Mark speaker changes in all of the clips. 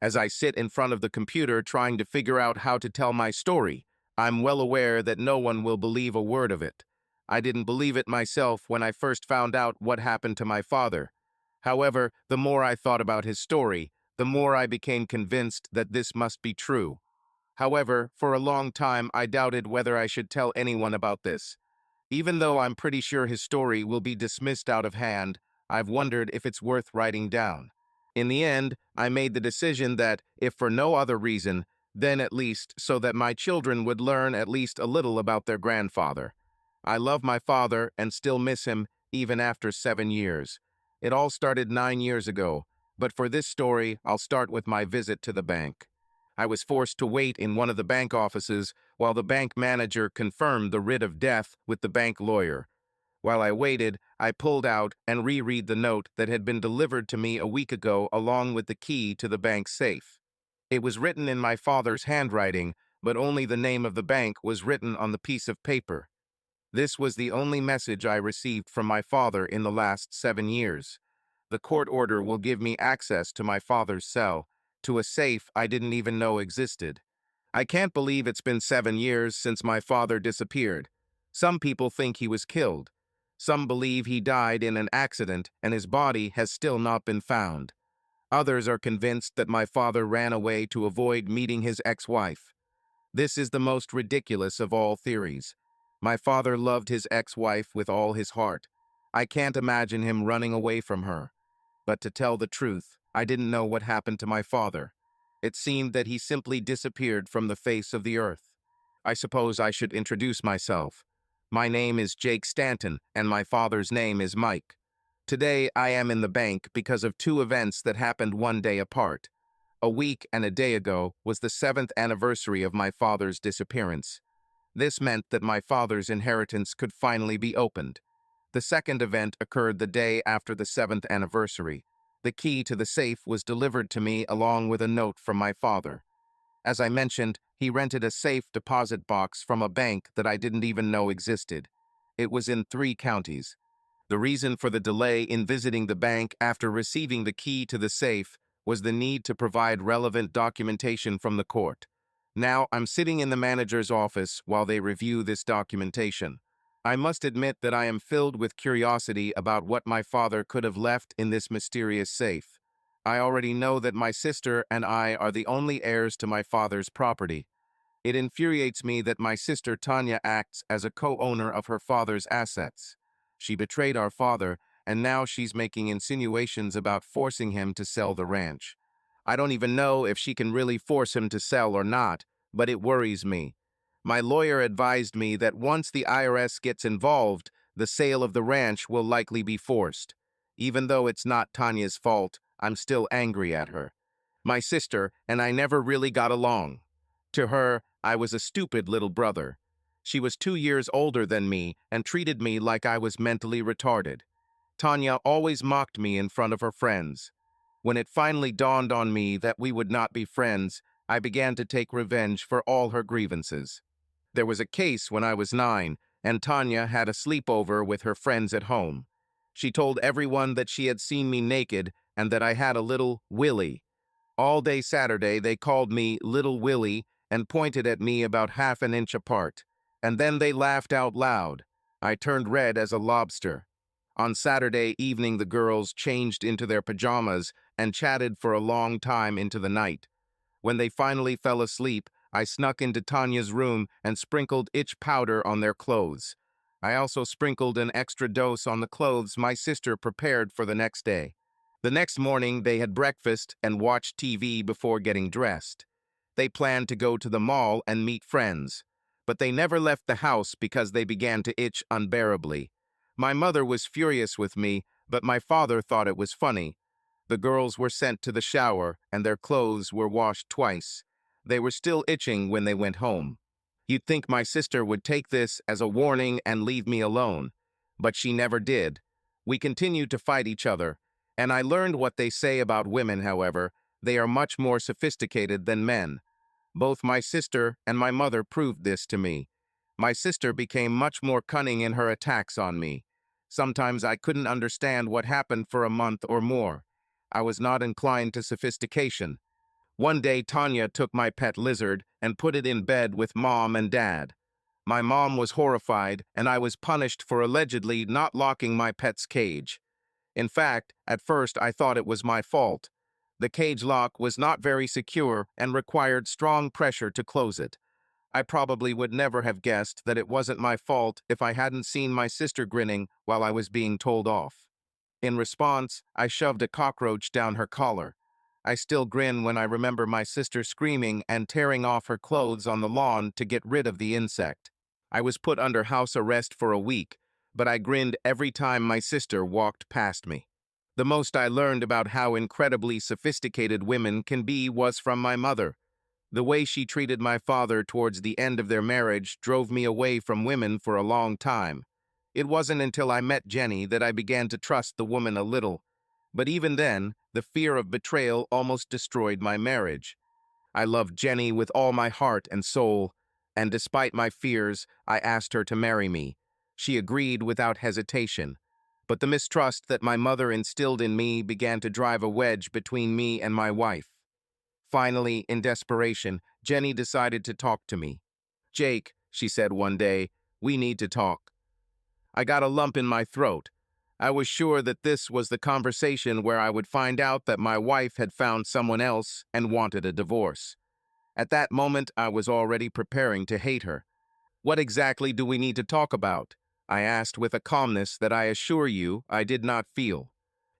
Speaker 1: As I sit in front of the computer trying to figure out how to tell my story, I'm well aware that no one will believe a word of it. I didn't believe it myself when I first found out what happened to my father. However, the more I thought about his story, the more I became convinced that this must be true. However, for a long time I doubted whether I should tell anyone about this. Even though I'm pretty sure his story will be dismissed out of hand, I've wondered if it's worth writing down. In the end, I made the decision that, if for no other reason, then at least so that my children would learn at least a little about their grandfather. I love my father and still miss him even after 7 years. It all started 9 years ago, but for this story, I'll start with my visit to the bank. I was forced to wait in one of the bank offices while the bank manager confirmed the writ of death with the bank lawyer. While I waited, I pulled out and reread the note that had been delivered to me a week ago along with the key to the bank safe. It was written in my father's handwriting, but only the name of the bank was written on the piece of paper. This was the only message I received from my father in the last 7 years. The court order will give me access to my father's cell, to a safe I didn't even know existed. I can't believe it's been 7 years since my father disappeared. Some people think he was killed. Some believe he died in an accident and his body has still not been found. Others are convinced that my father ran away to avoid meeting his ex-wife. This is the most ridiculous of all theories. My father loved his ex-wife with all his heart. I can't imagine him running away from her. But to tell the truth, I didn't know what happened to my father. It seemed that he simply disappeared from the face of the earth. I suppose I should introduce myself. My name is Jake Stanton, and my father's name is Mike. Today, I am in the bank because of two events that happened one day apart. A week and a day ago was the 7th anniversary of my father's disappearance. This meant that my father's inheritance could finally be opened. The second event occurred the day after the 7th anniversary. The key to the safe was delivered to me along with a note from my father. As I mentioned, he rented a safe deposit box from a bank that I didn't even know existed. It was in 3 counties. The reason for the delay in visiting the bank after receiving the key to the safe was the need to provide relevant documentation from the court. Now, I'm sitting in the manager's office while they review this documentation. I must admit that I am filled with curiosity about what my father could have left in this mysterious safe. I already know that my sister and I are the only heirs to my father's property. It infuriates me that my sister Talia acts as a co-owner of her father's assets. She betrayed our father, and now she's making insinuations about forcing him to sell the ranch. I don't even know if she can really force him to sell or not, but it worries me. My lawyer advised me that once the IRS gets involved, the sale of the ranch will likely be forced. Even though it's not Tanya's fault, I'm still angry at her. My sister and I never really got along. To her, I was a stupid little brother. She was 2 years older than me and treated me like I was mentally retarded. Tanya always mocked me in front of her friends. When it finally dawned on me that we would not be friends, I began to take revenge for all her grievances. There was a case when I was 9, and Tanya had a sleepover with her friends at home. She told everyone that she had seen me naked and that I had a little Willie. All day Saturday, they called me Little Willie and pointed at me about half an inch apart. And then they laughed out loud. I turned red as a lobster. On Saturday evening, the girls changed into their pajamas and chatted for a long time into the night. When they finally fell asleep, I snuck into Tanya's room and sprinkled itch powder on their clothes. I also sprinkled an extra dose on the clothes my sister prepared for the next day. The next morning, they had breakfast and watched TV before getting dressed. They planned to go to the mall and meet friends, but they never left the house because they began to itch unbearably. My mother was furious with me, but my father thought it was funny. The girls were sent to the shower, and their clothes were washed twice. They were still itching when they went home. You'd think my sister would take this as a warning and leave me alone, but she never did. We continued to fight each other, and I learned what they say about women, however. They are much more sophisticated than men. Both my sister and my mother proved this to me. My sister became much more cunning in her attacks on me. Sometimes I couldn't understand what happened for a month or more. I was not inclined to sophistication. One day, Tanya took my pet lizard and put it in bed with Mom and Dad. My mom was horrified, and I was punished for allegedly not locking my pet's cage. In fact, at first I thought it was my fault. The cage lock was not very secure and required strong pressure to close it. I probably would never have guessed that it wasn't my fault if I hadn't seen my sister grinning while I was being told off. In response, I shoved a cockroach down her collar. I still grin when I remember my sister screaming and tearing off her clothes on the lawn to get rid of the insect. I was put under house arrest for a week, but I grinned every time my sister walked past me. The most I learned about how incredibly sophisticated women can be was from my mother. The way she treated my father towards the end of their marriage drove me away from women for a long time. It wasn't until I met Jenny that I began to trust the woman a little. But even then, the fear of betrayal almost destroyed my marriage. I loved Jenny with all my heart and soul, and despite my fears, I asked her to marry me. She agreed without hesitation. But the mistrust that my mother instilled in me began to drive a wedge between me and my wife. Finally, in desperation, Jenny decided to talk to me. "Jake," she said one day, "we need to talk." I got a lump in my throat. I was sure that this was the conversation where I would find out that my wife had found someone else and wanted a divorce. At that moment, I was already preparing to hate her. "What exactly do we need to talk about?" I asked with a calmness that I assure you I did not feel.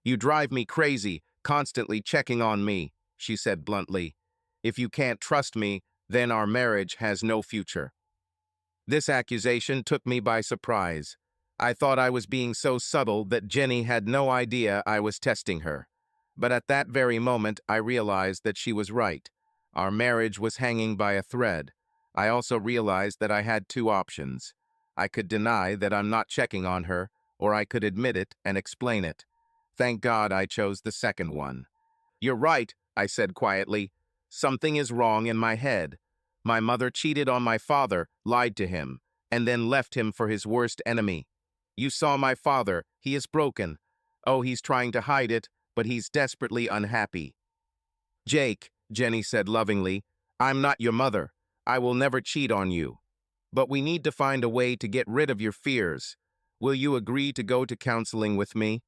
Speaker 1: "You drive me crazy, constantly checking on me," she said bluntly. "If you can't trust me, then our marriage has no future." This accusation took me by surprise. I thought I was being so subtle that Jenny had no idea I was testing her. But at that very moment, I realized that she was right. Our marriage was hanging by a thread. I also realized that I had two options. I could deny that I'm not checking on her, or I could admit it and explain it. Thank God I chose the second one. "You're right," I said quietly. "Something is wrong in my head. My mother cheated on my father, lied to him, and then left him for his worst enemy. You saw my father. He is broken. Oh, he's trying to hide it, but he's desperately unhappy." "Jake," Jenny said lovingly, "I'm not your mother. I will never cheat on you. But we need to find a way to get rid of your fears. Will you agree to go to counseling with me?"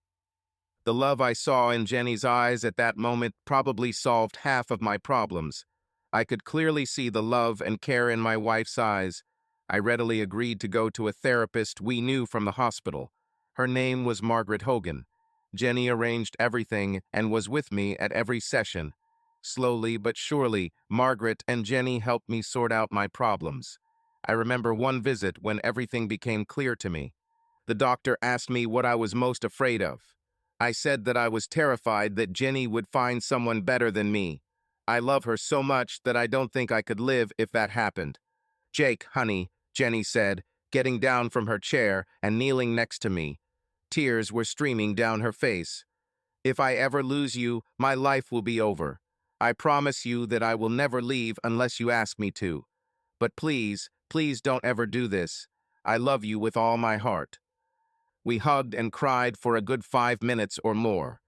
Speaker 1: The love I saw in Jenny's eyes at that moment probably solved half of my problems. I could clearly see the love and care in my wife's eyes. I readily agreed to go to a therapist we knew from the hospital. Her name was Margaret Hogan. Jenny arranged everything and was with me at every session. Slowly but surely, Margaret and Jenny helped me sort out my problems. I remember one visit when everything became clear to me. The doctor asked me what I was most afraid of. I said that I was terrified that Jenny would find someone better than me. I love her so much that I don't think I could live if that happened. "Jake, honey," Jenny said, getting down from her chair and kneeling next to me. Tears were streaming down her face. "If I ever lose you, my life will be over. I promise you that I will never leave unless you ask me to. But please, please don't ever do this. I love you with all my heart." We hugged and cried for a good 5 minutes or more.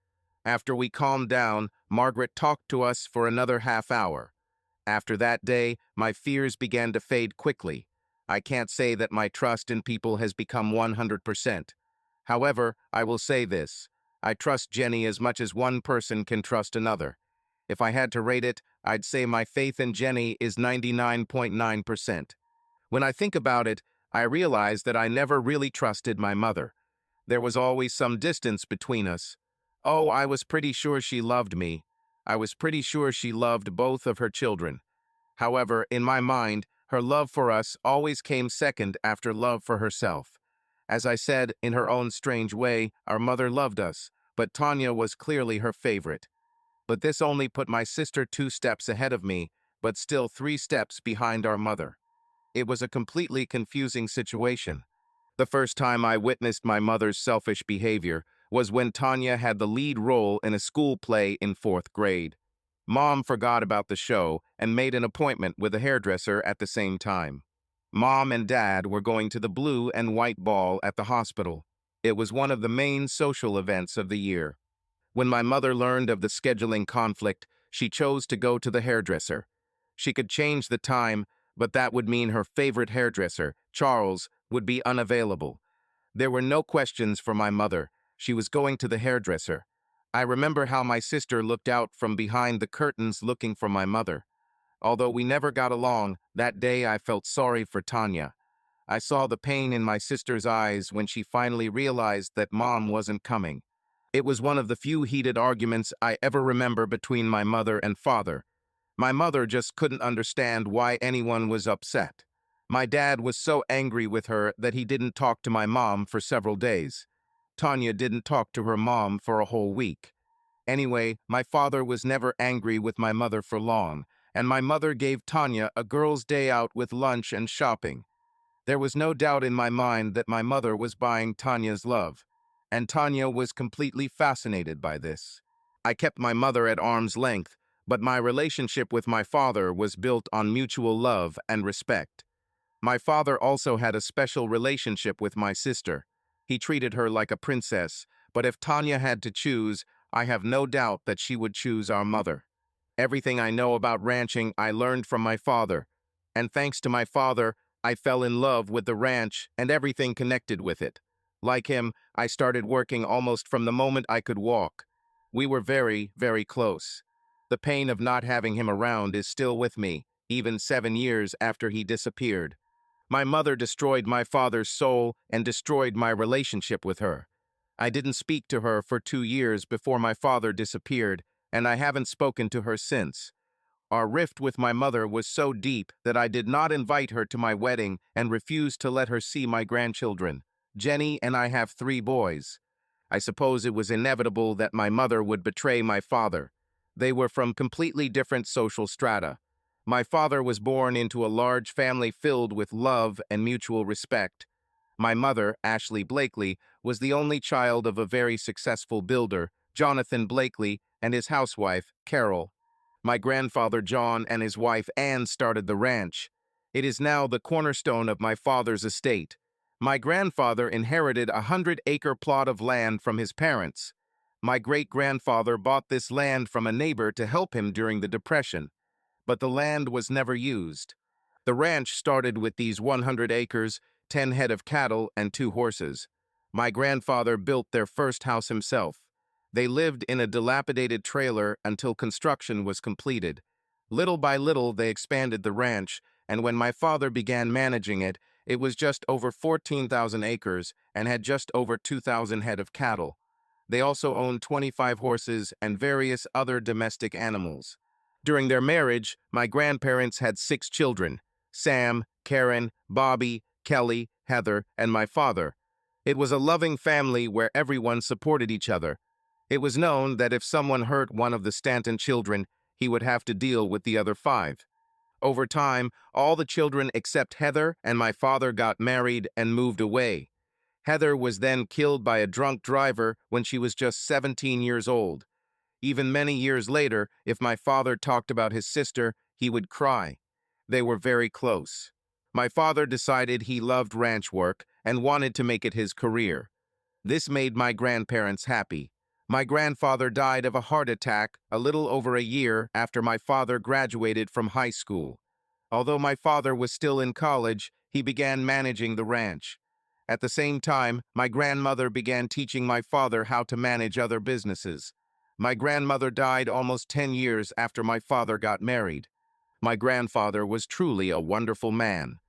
Speaker 1: After we calmed down, Margaret talked to us for another half-hour. After that day, my fears began to fade quickly. I can't say that my trust in people has become 100%. However, I will say this. I trust Jenny as much as one person can trust another. If I had to rate it, I'd say my faith in Jenny is 99.9%. When I think about it, I realize that I never really trusted my mother. There was always some distance between us. Oh, I was pretty sure she loved me. I was pretty sure she loved both of her children. However, in my mind, her love for us always came second after love for herself. As I said, in her own strange way, our mother loved us, but Tanya was clearly her favorite. But this only put my sister 2 steps ahead of me, but still 3 steps behind our mother. It was a completely confusing situation. The first time I witnessed my mother's selfish behavior was when Tanya had the lead role in a school play in 4th grade. Mom forgot about the show and made an appointment with a hairdresser at the same time. Mom and Dad were going to the blue and white ball at the hospital. It was one of the main social events of the year. When my mother learned of the scheduling conflict, She chose to go to the hairdresser. She could change the time, but that would mean her favorite hairdresser, Charles, would be unavailable. There were no questions for my mother. She was going to the hairdresser. I remember how my sister looked out from behind the curtains looking for my mother. Although we never got along, that day I felt sorry for Talia. I saw the pain in my sister's eyes when she finally realized that Mom wasn't coming. It was one of the few heated arguments I ever remember between my mother and father. My mother just couldn't understand why anyone was upset. My dad was so angry with her that he didn't talk to my mom for several days. Talia didn't talk to her mom for a whole week. Anyway, my father was never angry with my mother for long, and my mother gave Talia a girl's day out with lunch and shopping. There was no doubt in my mind that my mother was buying Talia's love, and Talia was completely fascinated by this. I kept my mother at arm's length, but my relationship with my father was built on mutual love and respect. My father also had a special relationship with my sister. He treated her like a princess, but if Talia had to choose, I have no doubt that she would choose our mother. Everything I know about ranching I learned from my father, and thanks to my father, I fell in love with the ranch and everything connected with it. Like him, I started working almost from the moment I could walk. We were very, very close. The pain of not having him around is still with me, even 7 years after he disappeared. My mother destroyed my father's soul and destroyed my relationship with her. I didn't speak to her for 2 years before my father disappeared, and I haven't spoken to her since. Our rift with my mother was so deep that I did not invite her to my wedding and refused to let her see my grandchildren. Jenny and I have 3 boys. I suppose it was inevitable that my mother would betray my father. They were from completely different social strata. My father was born into a large family filled with love and mutual respect. My mother, Ashley Blakely, was the only child of a very successful builder, Jonathan Blakely, and his housewife, Carol. My grandfather John and his wife Anne started the ranch. It is now the cornerstone of my father's estate. My grandfather inherited a 100-acre plot of land from his parents. My great-grandfather bought this land from a neighbor to help him during the Depression, but the land was never used. The ranch started with these 100 acres, 10 head of cattle, and 2 horses. My grandfather built their first house himself. They lived in a dilapidated trailer until construction was completed. Little by little, they expanded the ranch, and when my father began managing it, it was just over 14,000 acres and had just over 2,000 head of cattle. They also owned 25 horses and various other domestic animals. During their marriage, my grandparents had 6 children: Sam, Karen, Bobby, Kelly, Heather, and my father. It was a loving family where everyone supported each other. It was known that if someone hurt one of the Stanton children, he would have to deal with the other 5. Over time, all the children except Heather and my father got married and moved away. Heather was then killed by a drunk driver when she was just 17 years old. Even many years later, if my father talked about his sister, he would cry. They were very close. My father decided he loved ranch work and wanted to make it his career. This made my grandparents happy. My grandfather died of a heart attack a little over a year after my father graduated from high school. Although my father was still in college, he began managing the ranch. At the same time, my grandmother began teaching my father how to manage other businesses. My grandmother died almost 10 years after my father got married. My grandfather was truly a wonderful man.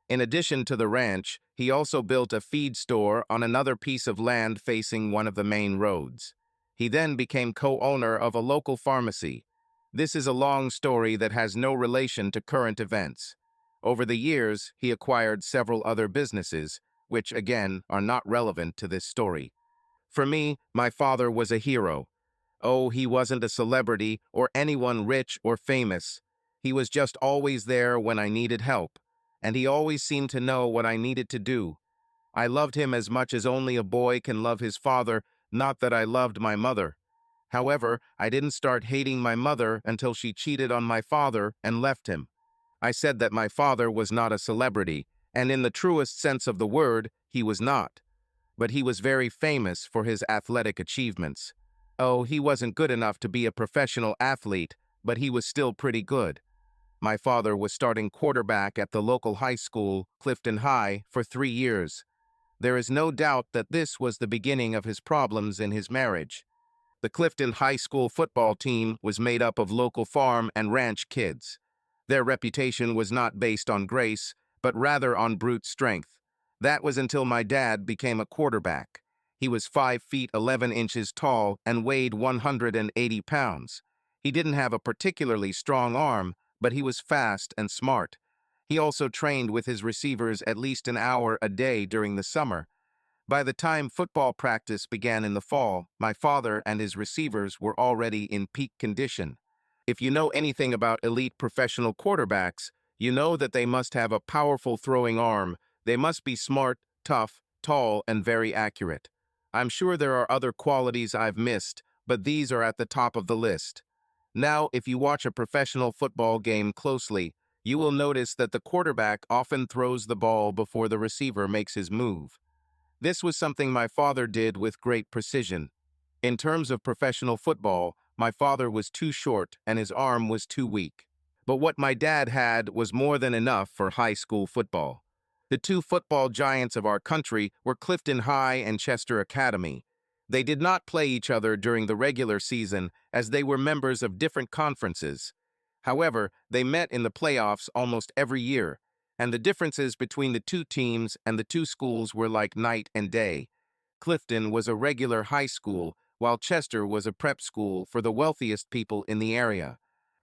Speaker 1: In addition to the ranch, he also built a feed store on another piece of land facing one of the main roads. He then became co-owner of a local pharmacy. This is a long story that has no relation to current events. Over the years, he acquired several other businesses, which again are not relevant to this story. For me, my father was a hero. Oh, he wasn't a celebrity or anyone rich or famous. He was just always there when I needed help, and he always seemed to know what I needed to do. I loved him as much as only a boy can love his father, not that I loved my mother. However, I didn't start hating my mother until she cheated on my father and left him. I said that my father was not a celebrity, and in the truest sense of the word, he was not. But he was very famous for his athletic achievements. Oh, he wasn't good enough to be a professional athlete, but he was still pretty good. My father was starting quarterback at the local high school, Clifton High, for 3 years. There is no doubt that this was the beginning of his problems in his marriage. The Clifton High School football team was made up of local farm and ranch kids. Their reputation was not based on grace, but rather on brute strength. That was until my dad became a quarterback. He was 5 feet 11 inches tall and weighed 180 pounds. He didn't have a particularly strong arm, but he was fast and smart. He also trained with his receivers at least an hour a day during the summer. By the time football practice began in the fall, my father and his receivers were already in peak condition. If you know anything about elite professional quarterbacks, you know that they must have a powerful throwing arm. They must be smart, tough, tall, and very accurate. I'm sure there are other qualities I've missed, but these are at the top of the list. Now, if you watch a professional football game closely, you will notice that the quarterback often throws the ball before the receiver makes his move. This was something my father did with great precision. In terms of professional football, my father was too short and his arm was too weak. But what my dad had was more than enough for high school football. The two football giants of our country were Clifton High and Chester Academy. They did not play each other during the regular season as they were members of different conferences. However, they met in the playoffs almost every year, and the differences between the two teams and the two schools were like night and day. Clifton was a regular high school, while Chester was a prep school for the wealthiest people in the area.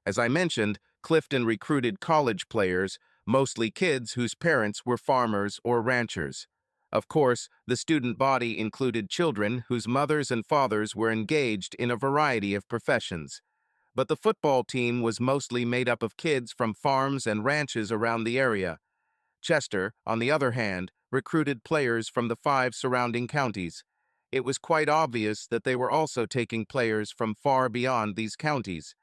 Speaker 1: As I mentioned, Clifton recruited college players, mostly kids whose parents were farmers or ranchers. Of course, the student body included children whose mothers and fathers were engaged in a variety of professions. But the football team was mostly made up of kids from farms and ranches around the area. Chester, on the other hand, recruited players from the 5 surrounding counties. It was quite obvious that they were also taking players from far beyond these counties.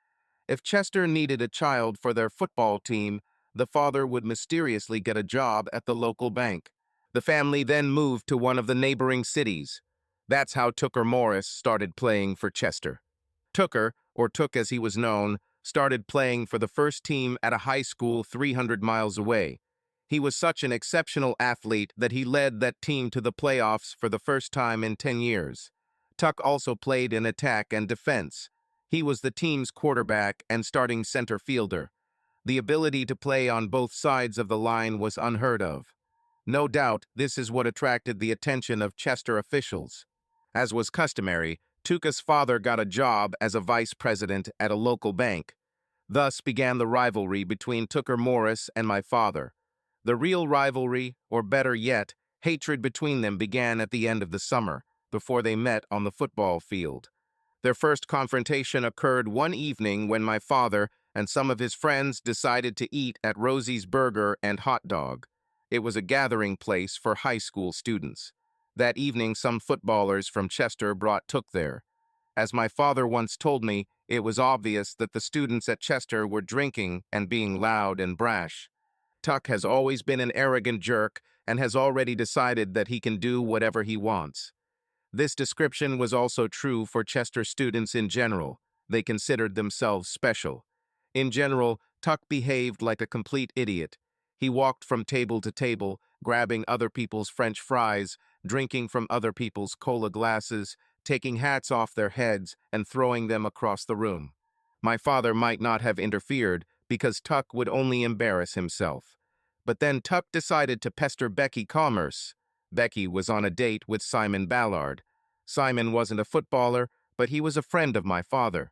Speaker 1: If Chester needed a child for their football team, the father would mysteriously get a job at the local bank. The family then moved to one of the neighboring cities. That's how Tooker Morris started playing for Chester. Tooker, or Took as he was known, started playing for the first team at a high school 300 miles away. He was such an exceptional athlete that he led that team to the playoffs for the first time in 10 years. Tuck also played in attack and defense. He was the team's quarterback and starting center fielder. The ability to play on both sides of the line was unheard of. No doubt, this is what attracted the attention of Chester officials. As was customary, Tuka's father got a job as a vice president at a local bank. Thus began the rivalry between Tooker Morris and my father. The real rivalry, or better yet, hatred between them began at the end of the summer, before they met on the football field. Their first confrontation occurred one evening when my father and some of his friends decided to eat at Rosie's Burger and Hot Dog. It was a gathering place for high school students. That evening, some footballers from Chester brought Took there. As my father once told me, it was obvious that the students at Chester were drinking and being loud and brash. Tuck has always been an arrogant jerk and has already decided that he can do whatever he wants. This description was also true for Chester students in general. They considered themselves special. In general, Tuck behaved like a complete idiot. He walked from table to table, grabbing other people's French fries, drinking from other people's cola glasses, taking hats off their heads, and throwing them across the room. My father might not have interfered because Tuck would only embarrass himself. But then Tuck decided to pester Becky Commerce. Becky was on a date with Simon Ballard. Simon wasn't a footballer, but he was a friend of my father.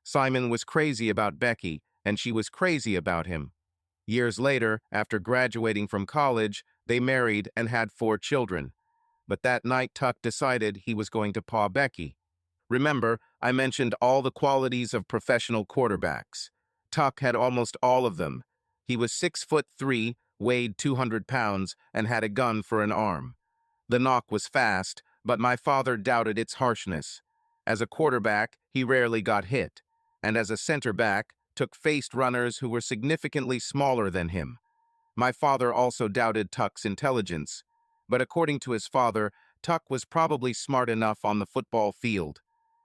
Speaker 1: Simon was crazy about Becky, and she was crazy about him. Years later, after graduating from college, they married and had 4 children. But that night Tuck decided he was going to paw Becky. Remember, I mentioned all the qualities of professional quarterbacks. Tuck had almost all of them. He was 6'3", weighed 200 pounds, and had a gun for an arm. The knock was fast, but my father doubted its harshness. As a quarterback, he rarely got hit, and as a center back, Took faced runners who were significantly smaller than him. My father also doubted Tuck's intelligence, but according to his father, Tuck was probably smart enough on the football field.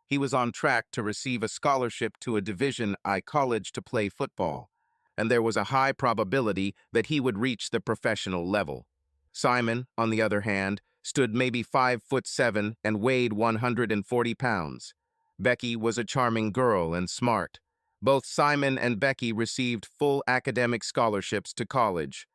Speaker 1: He was on track to receive a scholarship to a Division I college to play football, and there was a high probability that he would reach the professional level. Simon, on the other hand, stood maybe 5'7" and weighed 140 pounds. Becky was a charming girl and smart. Both Simon and Becky received full academic scholarships to college.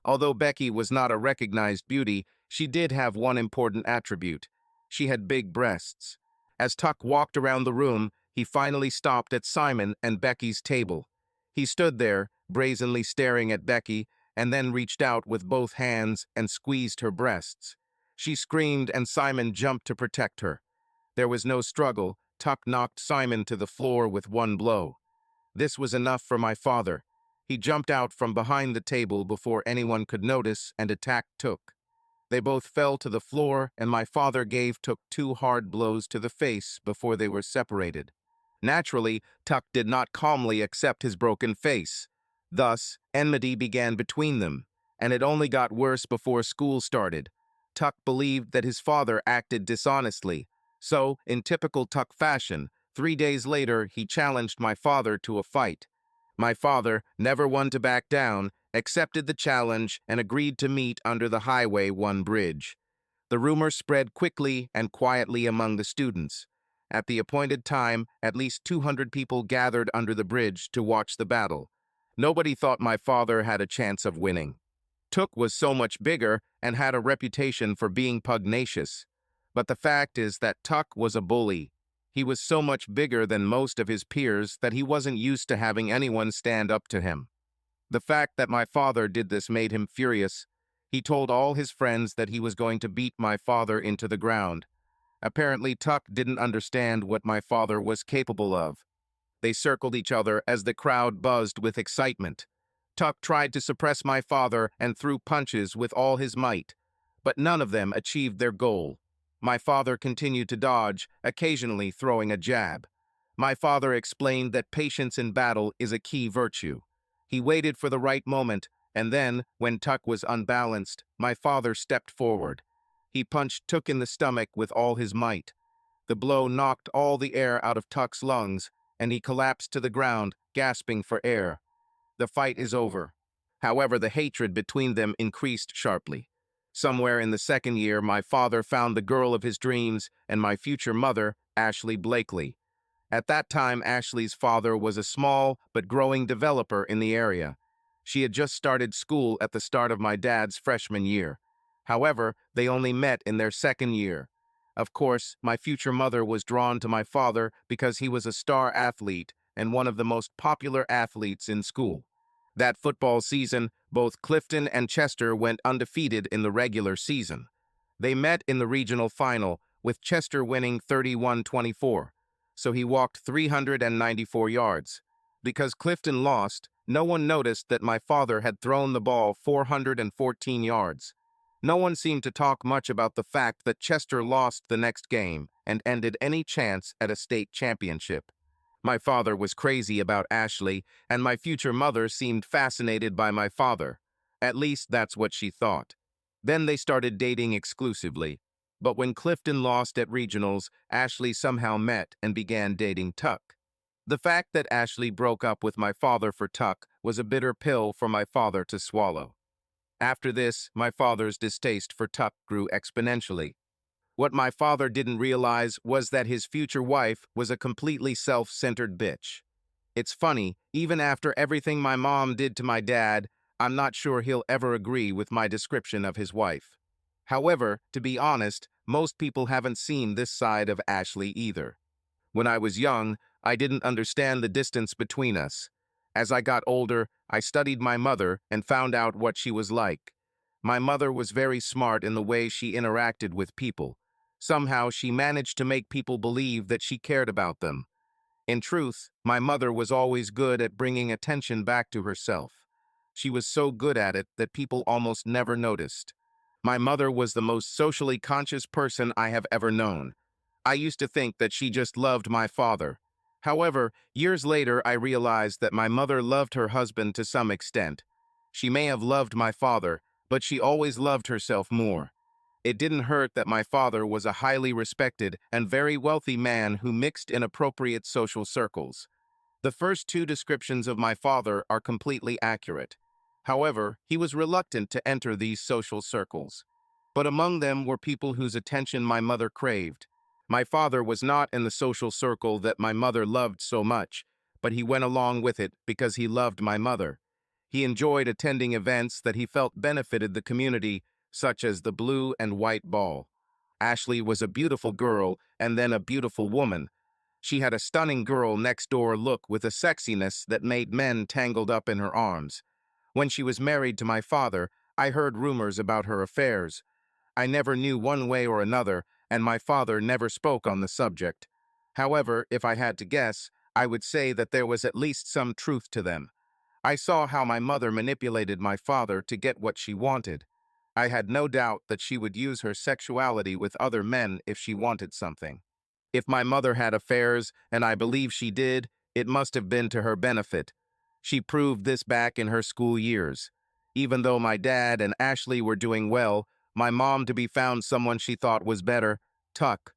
Speaker 1: Although Becky was not a recognized beauty, she did have one important attribute. She had big breasts. As Tuck walked around the room, he finally stopped at Simon and Becky's table. He stood there, brazenly staring at Becky, and then reached out with both hands and squeezed her breasts. She screamed and Simon jumped to protect her. There was no struggle. Tuck knocked Simon to the floor with one blow. This was enough for my father. He jumped out from behind the table before anyone could notice and attacked Tuck. They both fell to the floor, and my father gave Tuck 2 hard blows to the face before they were separated. Naturally, Tuck did not calmly accept his broken face. Thus, enmity began between them, and it only got worse before school started. Tuck believed that his father acted dishonestly, so, in typical Tuck fashion, 3 days later he challenged my father to a fight. My father, never one to back down, accepted the challenge and agreed to meet under the Highway 1 bridge. The rumor spread quickly and quietly among the students. At the appointed time, at least 200 people gathered under the bridge to watch the battle. Nobody thought my father had a chance of winning. Tuck was so much bigger and had a reputation for being pugnacious. But the fact is that Tuck was a bully. He was so much bigger than most of his peers that he wasn't used to having anyone stand up to him. The fact that my father did this made him furious. He told all his friends that he was going to beat my father into the ground. Apparently, Tuck didn't understand what my father was capable of. They circled each other as the crowd buzzed with excitement. Tuck tried to suppress my father and threw punches with all his might, but none of them achieved their goal. My father continued to dodge, occasionally throwing a jab. My father explained that patience in battle is a key virtue. He waited for the right moment, and then, when Tuck was unbalanced, my father stepped forward. He punched Tuck in the stomach with all his might. The blow knocked all the air out of Tuck's lungs, and he collapsed to the ground, gasping for air. The fight is over. However, the hatred between them increased sharply. Somewhere in the second year, my father found the girl of his dreams and my future mother, Ashley Blakely. At that time, Ashley's father was a small but growing developer in the area. She had just started school at the start of my dad's freshman year. However, they only met in their second year. Of course, my future mother was drawn to my father because he was a star athlete and one of the most popular athletes in school. That football season, both Clifton and Chester went undefeated in the regular season. They met in the regional final, with Chester winning 31-24, so he walked 394 yards. Because Clifton lost, no one noticed that my father had thrown the ball 414 yards. No one seemed to talk much about the fact that Chester lost the next game and ended any chance at a state championship. My father was crazy about Ashley, and my future mother seemed fascinated by my father. At least that's what she thought. Then they started dating exclusively. But when Clifton lost at regionals, Ashley somehow met and began dating Tuck. The fact that Ashley broke up with my father for Tuck was a bitter pill for my father to swallow. After this, my father's distaste for Tuck grew exponentially. What my father didn't realize was that his future wife was a completely self-centered bitch. It's funny, even after everything my mom did to my dad, I'm not sure he'll ever agree with my description of his wife. However, to be honest, most people haven't seen this side of Ashley either. When I was young, I didn't understand the distance between us. As I got older, I studied my mother and found out what she was like. My mother was very smart in the way she interacted with people. Somehow, she managed to make people believe that she cared about them. In truth, my mother was always good at bringing attention back to herself. She was so good at it that people almost never noticed. My mother was the most socially conscious person I have ever known. I used to think that she just loved my father. However, years later, I realized that my mother loved her husband to some extent. She may have loved my father, but she always loved herself more. It didn't hurt that my father was a highly respected and very wealthy man who mixed in appropriate social circles. The first two descriptions of my father are completely accurate. However, he was reluctant to enter these social circles. But among them were people whose attention my mother craved. My father was not in the social circle that my mother loved so much, but he went along with it because he loved my mother. He enjoyed attending events that he felt benefited the community, such as the blue and white ball. Ashley was a beautiful girl and then a beautiful woman. She had a stunning girl next door look with a sexiness that made men tangled up in her arms. When she was married to my father, I heard rumors about her affairs. I never knew one way or another, and my father never spoke on the subject. However, if I had to guess, I would say that there was at least some truth to them. I saw how my mother manipulated my father to get what she wanted. I had no doubt that she would use her sexuality with other men if she wanted something. If my mother had affairs, and I believe she did, it must have been to her benefit. She proved this back in her school years. Even though my dad and Ashley were doing well, my mom to be found someone she thought was better, Tuck.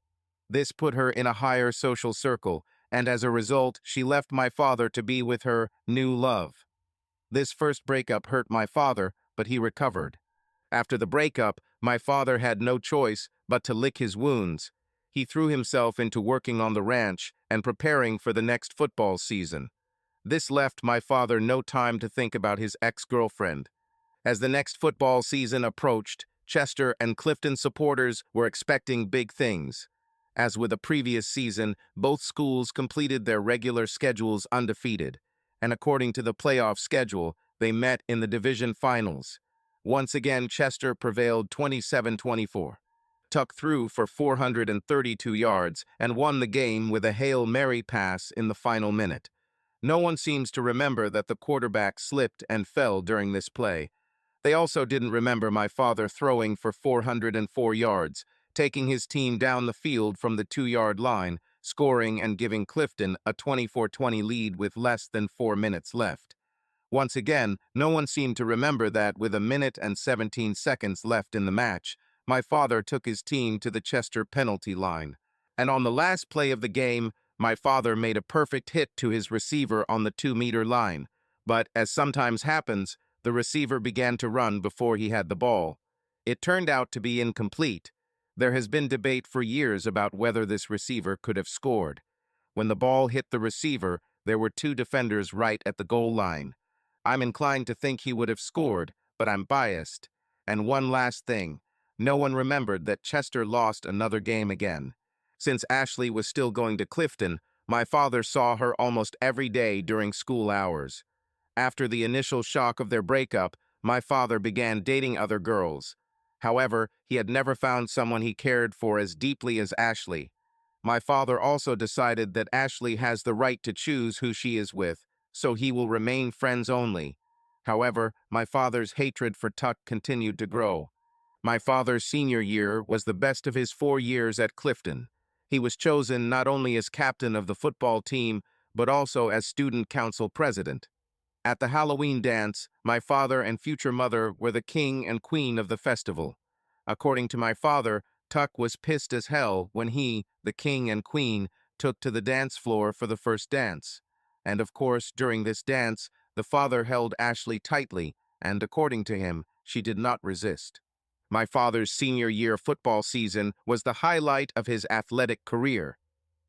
Speaker 1: This put her in a higher social circle, and as a result, she left my father to be with her new love. This first breakup hurt my father, but he recovered. After the breakup, my father had no choice but to lick his wounds. He threw himself into working on the ranch and preparing for the next football season. This left my father no time to think about his ex-girlfriend. As the next football season approached, Chester and Clifton supporters were expecting big things. As with the previous season, both schools completed their regular schedules undefeated, and according to the playoff schedule, they met in the division finals. Once again, Chester prevailed 27-24. Tuck threw for 432 yards and won the game with a Hail Mary pass in the final minute. No one seems to remember that the quarterback slipped and fell during this play. They also didn't remember my father throwing for 404 yards, taking his team down the field from the 2-yard line, scoring and giving Clifton a 24-20 lead with less than 4 minutes left. Once again, no one seemed to remember that with a minute and 17 seconds left in the match, my father took his team to the Chester penalty line. And on the last play of the game, my father made a perfect hit to his receiver on the 2-meter line. But, as sometimes happens, the receiver began to run before he had the ball. It turned out to be incomplete. There has been debate for years about whether this receiver could have scored. When the ball hit the receiver, there were 2 defenders right at the goal line. I'm inclined to think he would have scored, but I'm biased. And one last thing. No one remembered that Chester lost another game again. Since Ashley was still going to Clifton, my father saw her almost every day during school hours. After the initial shock of their breakup, my father began dating other girls. However, he had never found someone he cared for as deeply as Ashley. My father also decided that Ashley has the right to choose who she is with, so he will remain friends only. However, my father's hatred for Tuck continued to grow. My father's senior year was the best of his 4 years at Clifton. He was chosen not only as captain of the football team, but also as student council president. At the Halloween dance, my father and future mother were the king and queen of the festival. According to my father, Tuck was pissed as hell when he, the king and queen, took to the dance floor for the first dance. And of course, during this dance, the father held Ashley tightly, and according to him, she did not resist. My father's senior year football season was the highlight of his athletic career.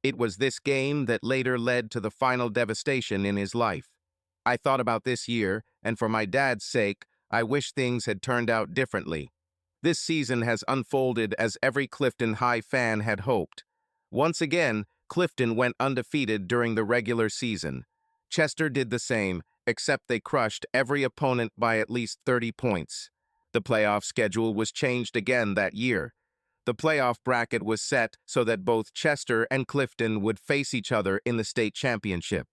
Speaker 1: It was this game that later led to the final devastation in his life. I thought about this year, and for my dad's sake, I wish things had turned out differently. This season has unfolded as every Clifton High fan had hoped. Once again, Clifton went undefeated during the regular season. Chester did the same, except they crushed every opponent by at least 30 points. The playoff schedule was changed again that year. The playoff bracket was set so that both Chester and Clifton would face each other in the state championship.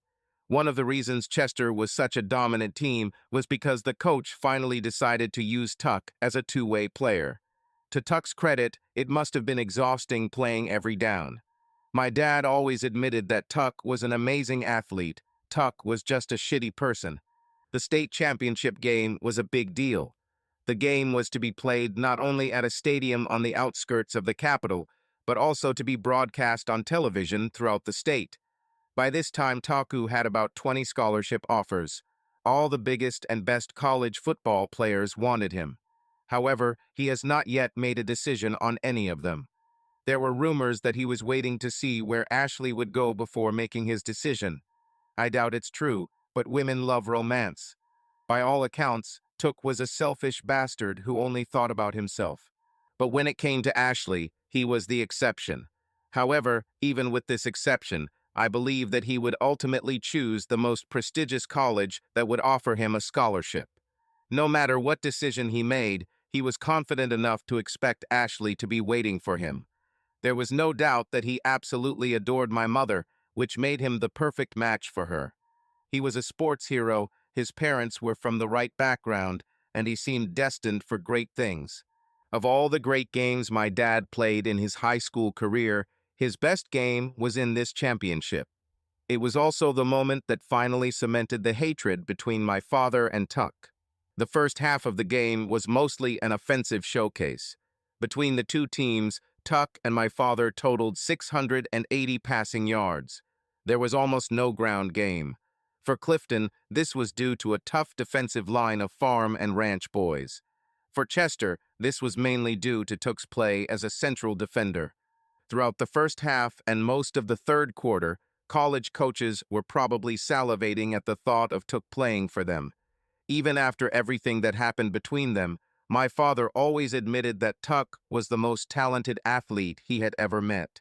Speaker 1: One of the reasons Chester was such a dominant team was because the coach finally decided to use Tuck as a two-way player. To Tuck's credit, it must have been exhausting playing every down. My dad always admitted that Tuck was an amazing athlete. Tuck was just a shitty person. The state championship game was a big deal. The game was to be played not only at a stadium on the outskirts of the capital, but also to be broadcast on television throughout the state. By this time, Taku had about 20 scholarship offers. All the biggest and best college football players wanted him. However, he has not yet made a decision on any of them. There were rumors that he was waiting to see where Ashley would go before making his decision. I doubt it's true, but women love romance. By all accounts, Took was a selfish bastard who only thought about himself. But when it came to Ashley, he was the exception. However, even with this exception, I believe that he would ultimately choose the most prestigious college that would offer him a scholarship. No matter what decision he made, he was confident enough to expect Ashley to be waiting for him. There was no doubt that he absolutely adored my mother, which made him the perfect match for her. He was a sports hero, his parents were from the right background, and he seemed destined for great things. Of all the great games my dad played in his high school career, his best game was in this championship. It was also the moment that finally cemented the hatred between my father and Tuck. The first half of the game was mostly an offensive showcase. Between the two teams, Tuck and my father totaled 680 passing yards. There was almost no ground game. For Clifton, this was due to a tough defensive line of farm and ranch boys. For Chester, this was mainly due to Tuck's play as a central defender. Throughout the first half and most of the third quarter, college coaches were probably salivating at the thought of Tuck playing for them. Even after everything that happened between them, my father always admitted that Tuck was the most talented athlete he had ever met.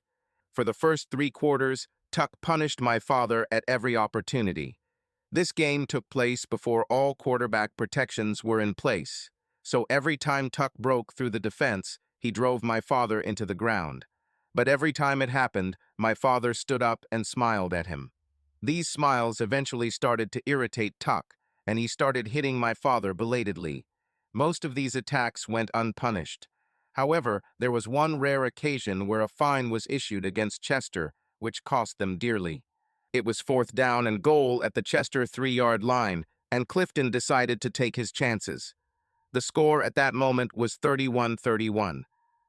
Speaker 1: For the first 3 quarters, Tuck punished my father at every opportunity. This game took place before all quarterback protections were in place, so every time Tuck broke through the defense, he drove my father into the ground. But every time it happened, my father stood up and smiled at him. These smiles eventually started to irritate Tuck, and he started hitting my father belatedly. Most of these attacks went unpunished. However, there was one rare occasion where a fine was issued against Chester, which cost them dearly. It was 4th down and goal at the Chester 3-yard line, and Clifton decided to take his chances. The score at that moment was 31-31.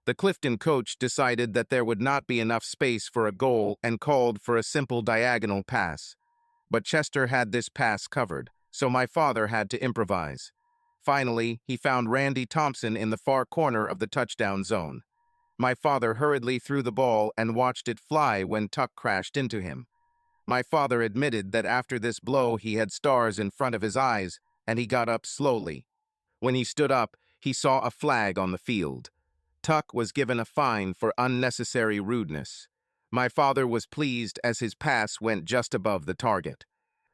Speaker 1: The Clifton coach decided that there would not be enough space for a goal and called for a simple diagonal pass. But Chester had this pass covered, so my father had to improvise. Finally, he found Randy Thompson in the far corner of the touchdown zone. My father hurriedly threw the ball and watched it fly when Tuck crashed into him. My father admitted that after this blow he had stars in front of his eyes, and he got up slowly. When he stood up, he saw a flag on the field. Tuck was given a fine for unnecessary rudeness. My father was pleased as his pass went just above the target.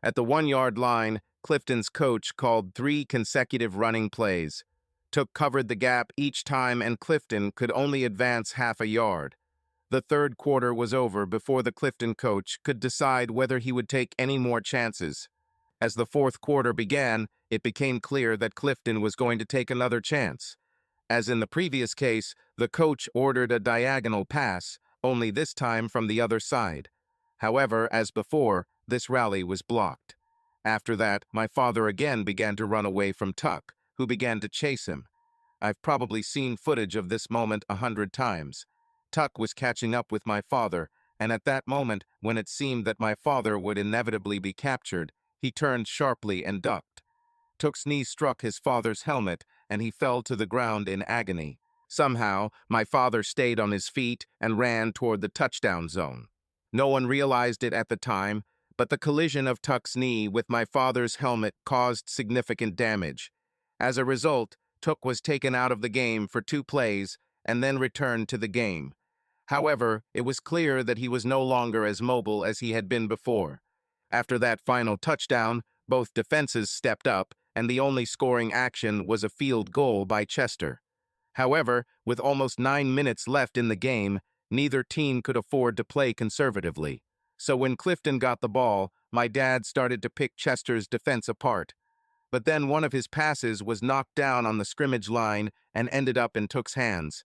Speaker 1: At the 1-yard line, Clifton's coach called 3 consecutive running plays. Tuck covered the gap each time and Clifton could only advance half a yard. The third quarter was over before the Clifton coach could decide whether he would take any more chances. As the fourth quarter began, it became clear that Clifton was going to take another chance. As in the previous case, the coach ordered a diagonal pass, only this time from the other side. However, as before, this rally was blocked. After that, my father again began to run away from Tuck, who began to chase him. I've probably seen footage of this moment 100 times. Tuck was catching up with my father, and at that moment, when it seemed that my father would inevitably be captured, he turned sharply and ducked. Tuck's knee struck his father's helmet, and he fell to the ground in agony. Somehow, my father stayed on his feet and ran toward the touchdown zone. No one realized it at the time, but the collision of Tuck's knee with my father's helmet caused significant damage. As a result, Tuck was taken out of the game for 2 plays and then returned to the game. However, it was clear that he was no longer as mobile as he had been before. After that final touchdown, both defenses stepped up, and the only scoring action was a field goal by Chester. However, with almost 9 minutes left in the game, neither team could afford to play conservatively. So when Clifton got the ball, my dad started to pick Chester's defense apart. But then one of his passes was knocked down on the scrimmage line and ended up in Tuck's hands.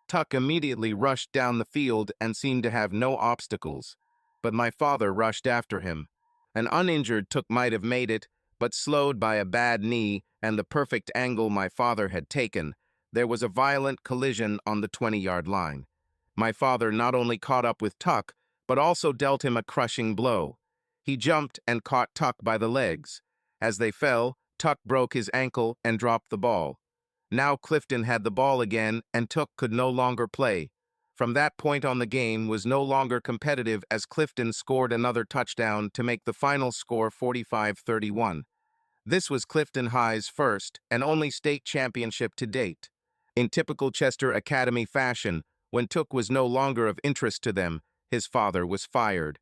Speaker 1: Tuck immediately rushed down the field and seemed to have no obstacles, but my father rushed after him. An uninjured Tuck might have made it, But slowed by a bad knee and the perfect angle my father had taken, there was a violent collision on the 20-yard line. My father not only caught up with Tuck, but also dealt him a crushing blow. He jumped and caught Tuck by the legs. As they fell, Tuck broke his ankle and dropped the ball. Now Clifton had the ball again, and Tuck could no longer play. From that point on, the game was no longer competitive as Clifton scored another touchdown to make the final score 45-31. This was Clifton High's first and only state championship to date. In typical Chester Academy fashion, when Tuck was no longer of interest to them, his father was fired.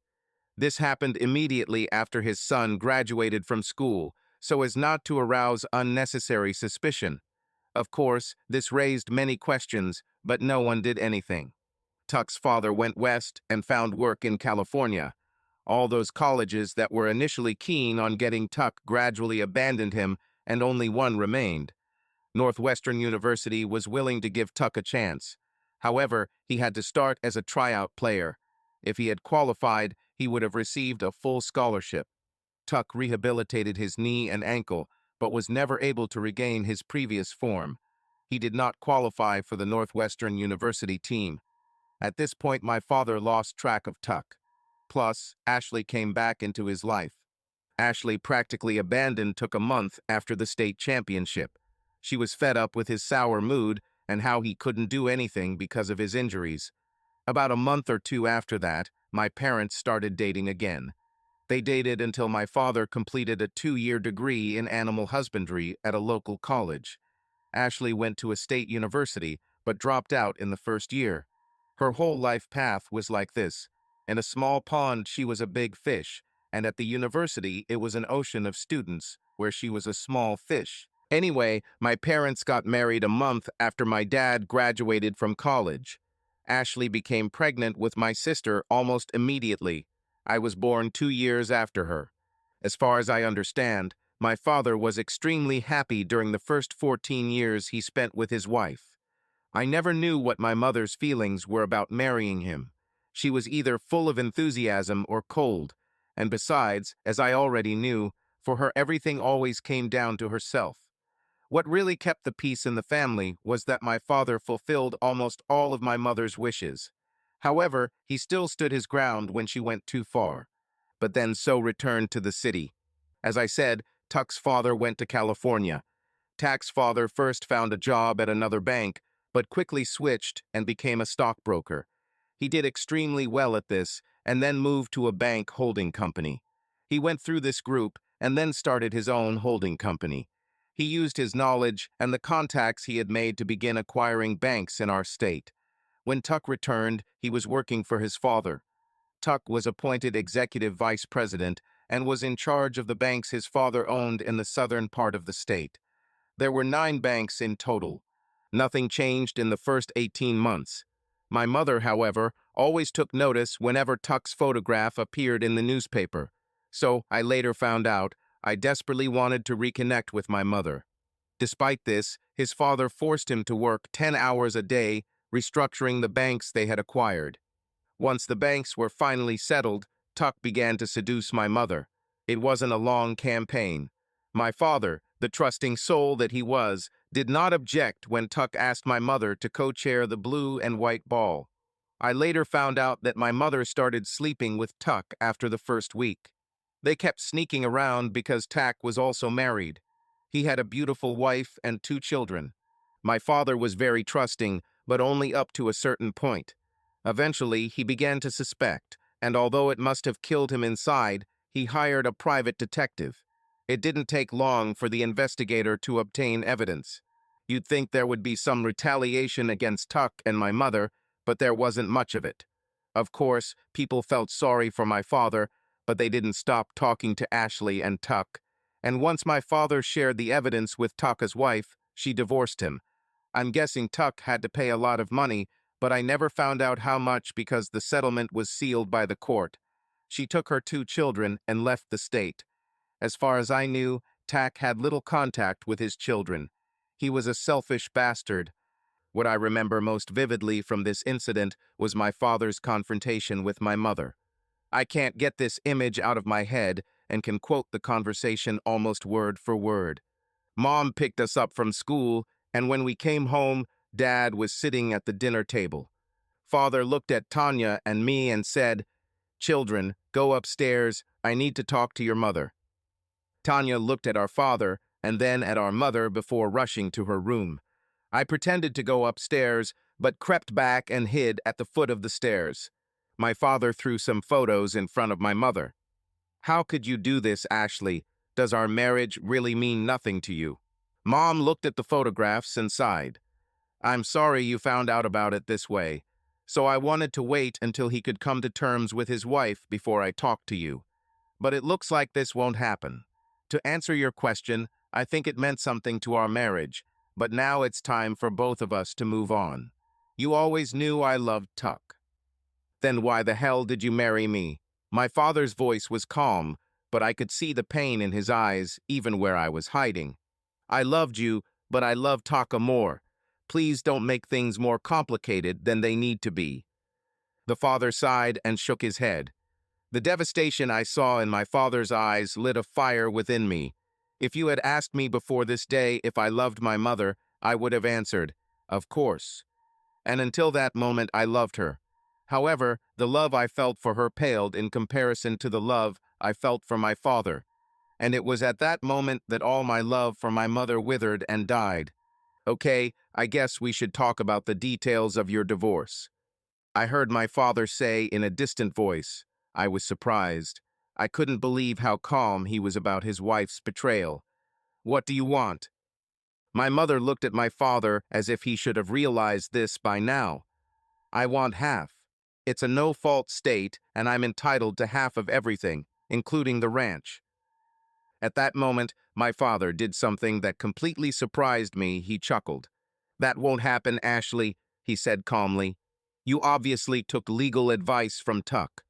Speaker 1: This happened immediately after his son graduated from school, so as not to arouse unnecessary suspicion. Of course, this raised many questions, but no one did anything. Tuck's father went west and found work in California. All those colleges that were initially keen on getting Tuck gradually abandoned him, and only one remained. Northwestern University was willing to give Tuck a chance. However, he had to start as a tryout player. If he had qualified, he would have received a full scholarship. Tuck rehabilitated his knee and ankle, but was never able to regain his previous form. He did not qualify for the Northwestern University team. At this point, my father lost track of Tuck. Plus, Ashley came back into his life. Ashley practically abandoned Tuck a month after the state championship. She was fed up with his sour mood and how he couldn't do anything because of his injuries. About a month or two after that, my parents started dating again. They dated until my father completed a 2-year degree in animal husbandry at a local college. Ashley went to a state university, but dropped out in the first year. Her whole life path was like this. In a small pond, she was a big fish, and at the university, it was an ocean of students, where she was a small fish. Anyway, my parents got married a month after my dad graduated from college. Ashley became pregnant with my sister almost immediately. I was born 2 years after her. As far as I understand, my father was extremely happy during the first 14 years he spent with his wife. I never knew what my mother's feelings were about marrying him. She was either full of enthusiasm or cold, and besides, as I already knew, for her everything always came down to herself. What really kept the peace in the family was that my father fulfilled almost all of my mother's wishes. However, he still stood his ground when she went too far, but then so returned to the city. As I said, Tuck's father went to California. Tuck's father first found a job at another bank, but quickly switched and became a stockbroker. He did extremely well at this, and then moved to a bank holding company. He went through this group and then started his own holding company. He used his knowledge and the contacts he had made to begin acquiring banks in our state. When Tuck returned, he was working for his father. Tuck was appointed executive vice president and was in charge of the banks his father owned in the southern part of the state. There were 9 banks in total. Nothing changed in the first 18 months. My mother, however, always took notice whenever Tuck's photograph appeared in the newspaper. So, I later found out, I desperately wanted to reconnect with my mother. Despite this, his father forced him to work 10 hours a day, restructuring the banks they had acquired. Once the banks were finally settled, Tuck began to seduce my mother. It wasn't a long campaign. My father, the trusting soul that he was, did not object when Tuck asked my mother to co-chair the blue and white ball. I later found out that my mother started sleeping with Tuck after the first week. They kept sneaking around because Tuck was also married. He had a beautiful wife and 2 children. My father was very trusting, but only up to a certain point. Eventually, he began to suspect, and although it must have killed him inside, he hired a private detective. It didn't take long for the investigator to obtain evidence. You'd think there would be some retaliation against Tuck and my mother, but there wasn't much of it. Of course, people felt sorry for my father, but they didn't stop talking to Ashley and Tuck. And once my father shared the evidence with Tuck's wife, she divorced him. I'm guessing Tuck had to pay a lot of money, but I never found out how much because the settlement was sealed by the court. She took her 2 children and left the state. As far as I knew, Tuck had little contact with his children. He was a selfish bastard. What I remember most vividly from this incident was my father's confrontation with my mother. I can't get this image out of my head, and can quote the conversation almost word for word. Mom picked us up from school, and when we came home, Dad was sitting at the dinner table. Father looked at Tanya and me and said, "Children, go upstairs. I need to talk to your mother." Tanya looked at our father and then at our mother before rushing to her room. I pretended to go upstairs, but crept back and hid at the foot of the stairs. My father threw some photos in front of my mother. "How could you do this, Ashley? Does our marriage really mean nothing to you?" Mom looked at the photographs and sighed. "I'm sorry you found out about it this way. So I wanted to wait until he could come to terms with his wife before I talked to you. But it looks like this won't happen. To answer your question, I think it meant something to our marriage, but now it's time for both of us to move on. You always knew I loved Tuck. Then why the hell did you marry me?" My father's voice was calm, but I could see the pain in his eyes, even where I was hiding. "I loved you, but I love Taka more. Please don't make things more complicated than they need to be." The father sighed and shook his head. The devastation I saw in my father's eyes lit a fire within me. If you had asked me before this day if I loved my mother, I would have answered, "Of course." And until that moment, I loved her. However, the love I felt for her paled in comparison to the love I felt for my father. And it was at that moment that all my love for my mother withered and died. "Okay, I guess we should talk about the details of your divorce," I heard my father say in a distant voice. I was surprised. I couldn't believe how calm he was about his wife's betrayal. "What do you want?" My mother looked at my father as if he should have realized this by now. "I want half. It's a no-fault state, and I'm entitled to half of everything, including the ranch." At that moment, my father did something that completely surprised me. He chuckled. "That won't happen, Ashley," he said calmly. "You obviously took legal advice from Tuck."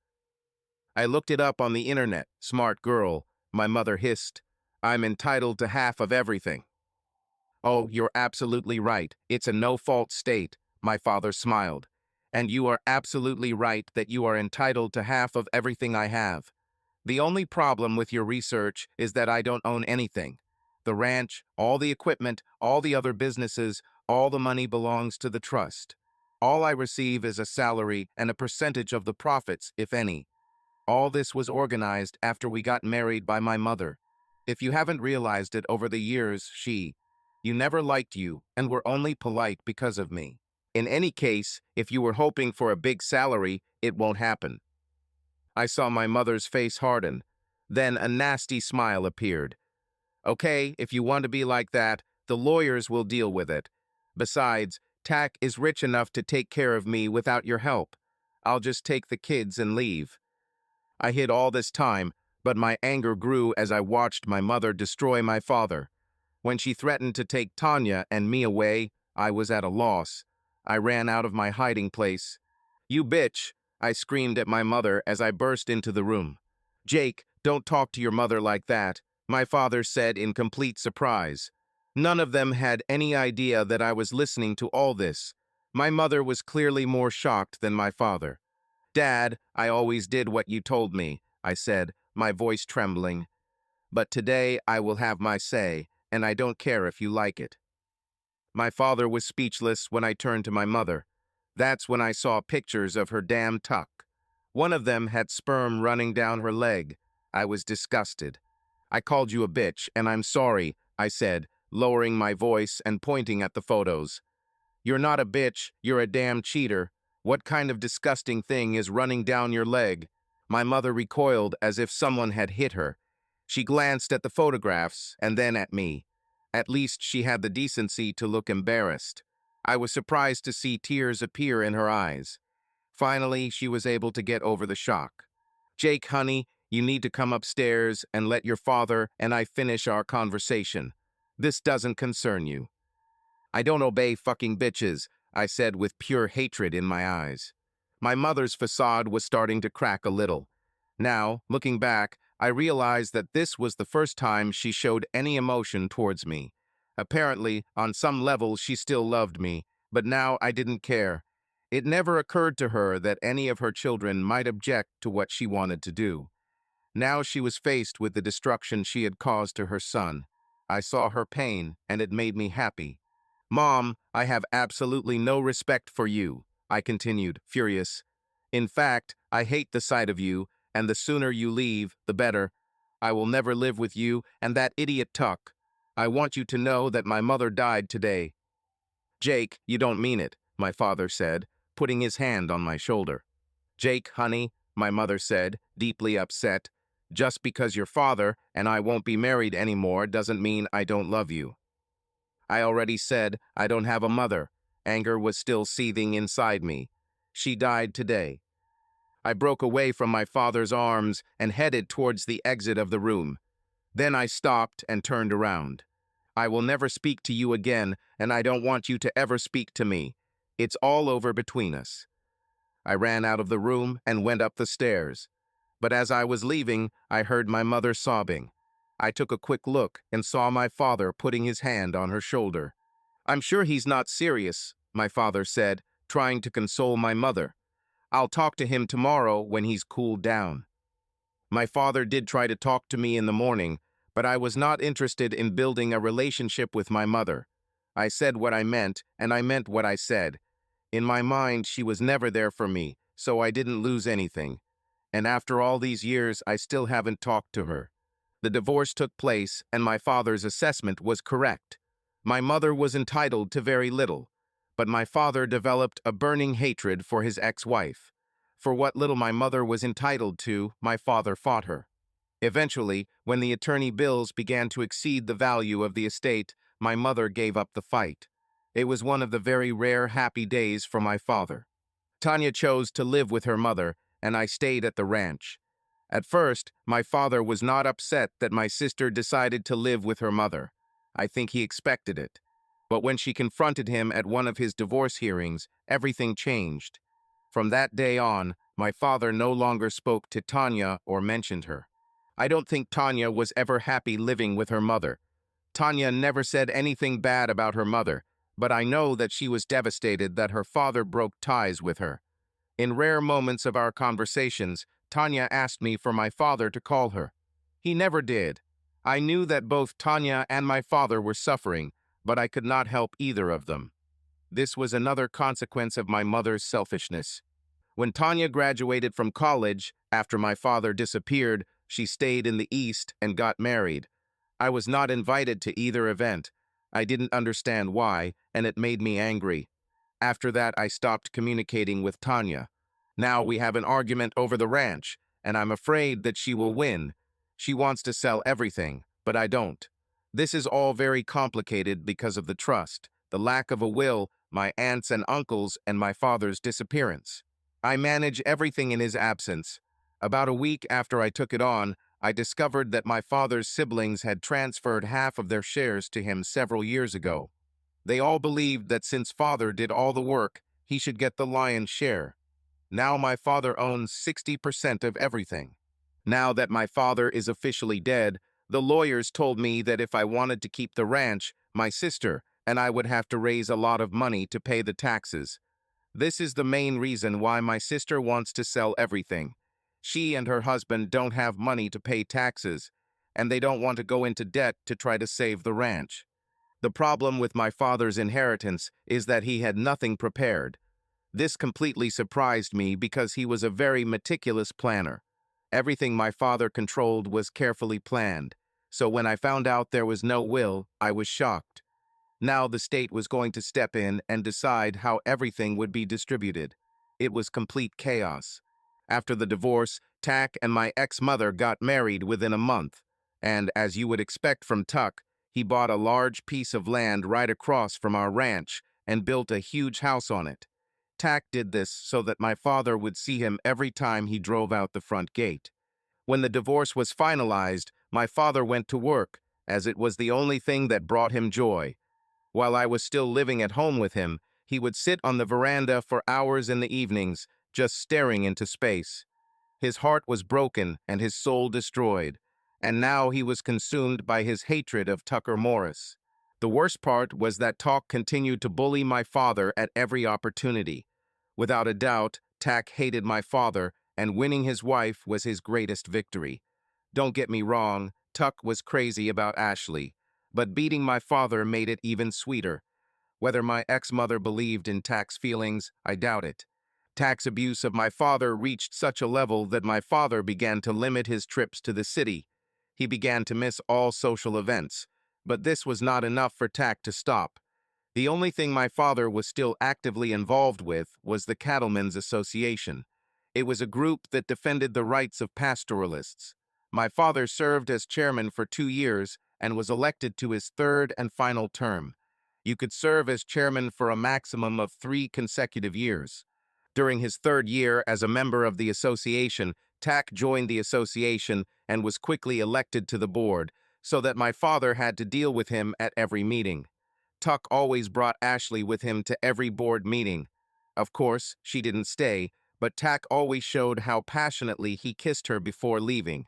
Speaker 1: "I looked it up on the internet, smart girl," my mother hissed. "I'm entitled to half of everything." "Oh, you're absolutely right. It's a no-fault state," my father smiled. "And you are absolutely right that you are entitled to half of everything I have. The only problem with your research is that I don't own anything. The ranch, all the equipment, all the other businesses, all the money belongs to the trust. All I receive is a salary and a percentage of the profits, if any. All this was organized after we got married by my mother. If you haven't realized it over the years, you never liked you and were only polite because of me. In any case, if you were hoping for a big salary, it won't happen." I saw my mother's face harden. Then a nasty smile appeared. "Okay, if you want to be like that, the lawyers will deal with it. Besides, Tack is rich enough to take care of me without your help. I'll just take the kids and leave." I hid all this time, but my anger grew as I watched my mother destroy my father. When she threatened to take Tanya and me away, I was at a loss. I ran out of my hiding place. "You bitch!" I screamed at my mother as I burst into the room. "Jake, don't talk to your mother like that," my father said in complete surprise. None of them had any idea that I was listening to all this. My mother was clearly more shocked than my father. "Dad, I always did what you told me," I said, my voice trembling. "But today I will have my say, and I don't care if you like it." My father was speechless when I turned to my mother. That's when I saw pictures of her damn Tuck. One of them had sperm running down her leg. I was disgusted. "I called you a bitch, and I'm sorry," I said, lowering my voice and pointing at the photos. "You're not a bitch, you're a damn cheater. What kind of disgusting thing is running down your leg?" My mother recoiled as if someone had hit her. She glanced at the photographs and then at me. At least she had the decency to look embarrassed. I was surprised to see tears appear in her eyes. Finally, she was able to get over the shock. "Jake, honey, you need to come upstairs and let your father and I finish our conversation. This doesn't concern you." "I don't obey fucking bitches," I said with pure hatred in my eyes. My mother's facade was starting to crack a little. Now, looking back, I realized that this was the first time she showed any emotion towards me. Apparently, on some level, she still loved me, but now I didn't care. It never occurred to her that any of her children might object to what she wanted to do. Now she was faced with the destruction she had caused to her son. I saw her pain, and it made me happy. Mom, I have absolutely no respect for you, I continued, furious. In fact, I hate the sight of you, and the sooner you leave, the better. I will never live with you and that idiot Tuck. I want you to know that my mother died today. Jake, you don't mean it, my father said, putting his hand on my shoulder. Jake, honey, my mother said, deeply upset, just because your father and I won't be married anymore doesn't mean I don't love you. I already said I don't have a mother. Anger was still seething inside me. She died today. I broke away from my father's arms and headed towards the exit of the room. Then I stopped and turned around. I will never speak to you again, and I don't want you to ever speak to me. It's all over between us. I ran out of the room and went up the stairs. But as I was leaving, I heard my mother sobbing. I took a quick look and saw my father putting his hand on her shoulder. I'm sure he's not serious, my father said, trying to console my mother. I'll talk to him tomorrow when he's cooled down. My father did try to talk to me in the morning, but I was not interested in building a relationship with my mother. I said what I meant, and I meant what I said. In my mind, she was never there for me, so I didn't lose anything. And after all these years, I still haven't talked to her. The divorce took place, and my father's assessment was correct. My mother was entitled to very little, but my father developed a burning hatred for his ex-wife. For what little my mother was entitled to, my father fought her. Eventually, when the attorney bills began to exceed the value of the estate, my mother gave up the fight. It was one of the very rare happy days for my father. Talia chose to live with her mother, and I stayed at the ranch. At first, my father was not upset that my sister decided to live with her mother. I think he expected it. But when she confronted him at one of his divorce hearings, everything changed. From that day on, my father no longer spoke to Talia or mentioned her. I don't think Talia was ever happy living with her mother. Talia never said anything bad about her mother, but I know that she was devastated that her father broke ties with her. In rare moments of our conversations, Talia asked me for my father to call her. He never did. I knew that both Talia and my father were suffering, but I could not help either of them. This was another consequence of my mother's selfishness. When Talia graduated from college, after my father disappeared, she stayed in the East and got married. I was not invited to either event. I didn't understand why, and it made me angry. After that, I stopped communicating with Talia. Now we have an argument over the ranch, and I'm afraid that she will win. She wants to sell everything, but I don't. This is all very complicated because of the trust, the lack of a will, my aunts and uncles, and my father's disappearance. I manage everything in his absence. About a week after I took it on, I discovered that my father's siblings had transferred half of their shares to him several years ago. They all believed that since father did all the work, he should get the lion's share. Now my father owns 60% of everything. Now that my father is officially dead, the lawyers told me that if I wanted to keep the ranch, my sister and I would have to raise a lot of money to pay the taxes. This is the main reason why my sister wants to sell everything. She and her husband don't have money to pay taxes, and they don't want to go into debt to try to save the ranch. The problem with my father's inheritance is that he had nothing prepared. This completely surprised me because he was a very meticulous planner. Everything my father controlled was carefully planned, so when I found out there was no will, I was shocked. Now the state was going to step in and decide how everything would be distributed. It was complete chaos. After the divorce, Tack and my ex-mother got married within a month, and as you would expect from Tuck, he bought a large piece of land right across from our ranch and built a huge house on it. Tack did this so that my father would see him every time he drove out the front gate. When the divorce was finalized, my father went to work, as it was the only thing that brought him joy. While I was still living at home with him, he would sit on the veranda for hours in the evenings, just staring into space. His heart was broken and his soul destroyed, and now he was consumed by his hatred of Tucker Morris. The worst part was that Talk continued to bully my father at every opportunity. Without a doubt, Tack hated my father, and winning his wife was his greatest victory. Don't get me wrong, Tuck was crazy about Ashley, but beating my father made it even sweeter. Whether my ex-mother believed in Tack's feelings, I doubt it. Tack's abuse of my father reached such a level that my father began to limit his trips to the city. He began to miss all social events, but this was not enough for Tack to stop. The only thing my father was still actively involved with was the Cattlemen's Association. It was a group that defended the rights of pastoralists. My father served as chairman for 2 years and was elected to his third and final term. You could serve as chairman for a maximum of 3 consecutive years. During his third year as a member of the association, Tack joined the association and was quickly elected to the board, so that my father had to deal with him at every meeting. Tuck always brought Ashley with him to every board meeting. Of course, she didn't stay, but Tack always showed how passionately he kissed her before leaving.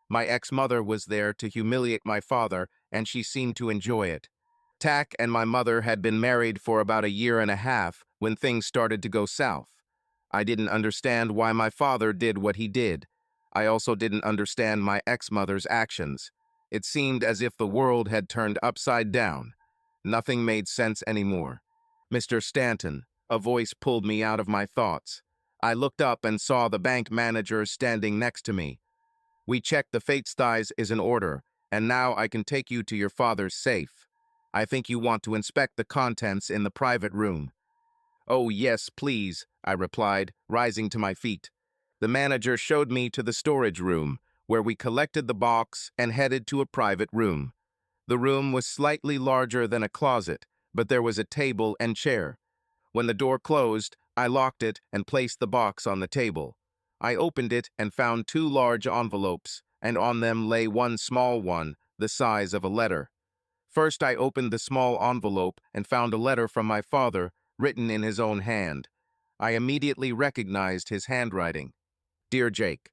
Speaker 1: My ex-mother was there to humiliate my father, and she seemed to enjoy it. Tack and my mother had been married for about a year and a half when things started to go south. I didn't understand why my father did what he did. I also didn't understand my ex-mother's actions. It seemed as if the world had turned upside down. Nothing made sense anymore. "Mr. Stanton," a voice pulled me out of my thoughts. I looked up and saw the bank manager standing next to me. "We checked the Fates thighs is in order, and now I can take you to your father's safe. I think you want to inspect the contents in the private room." "Oh, yes, please," I replied, rising to my feet. The manager showed me to the storage room, where we collected the box and headed to a private room. The room was slightly larger than a closet, but there was a table and chair. When the door closed, I locked it and placed the box on the table. I opened it and found 2 large envelopes, and on them lay one small one, the size of a letter. First, I opened the small envelope and found a letter from my father, written in his own hand. I immediately recognized his handwriting. "Dear Jake,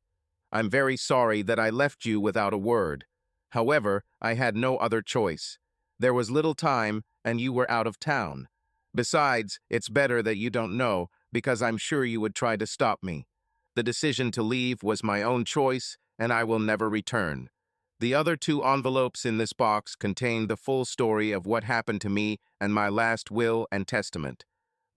Speaker 1: I'm very sorry that I left you without a word. However, I had no other choice. There was little time, and you were out of town. Besides, it's better that you don't know, because I'm sure you would try to stop me. The decision to leave was my own choice, and I will never return." The other 2 envelopes in this box contained the full story of what happened to me and my last will and testament.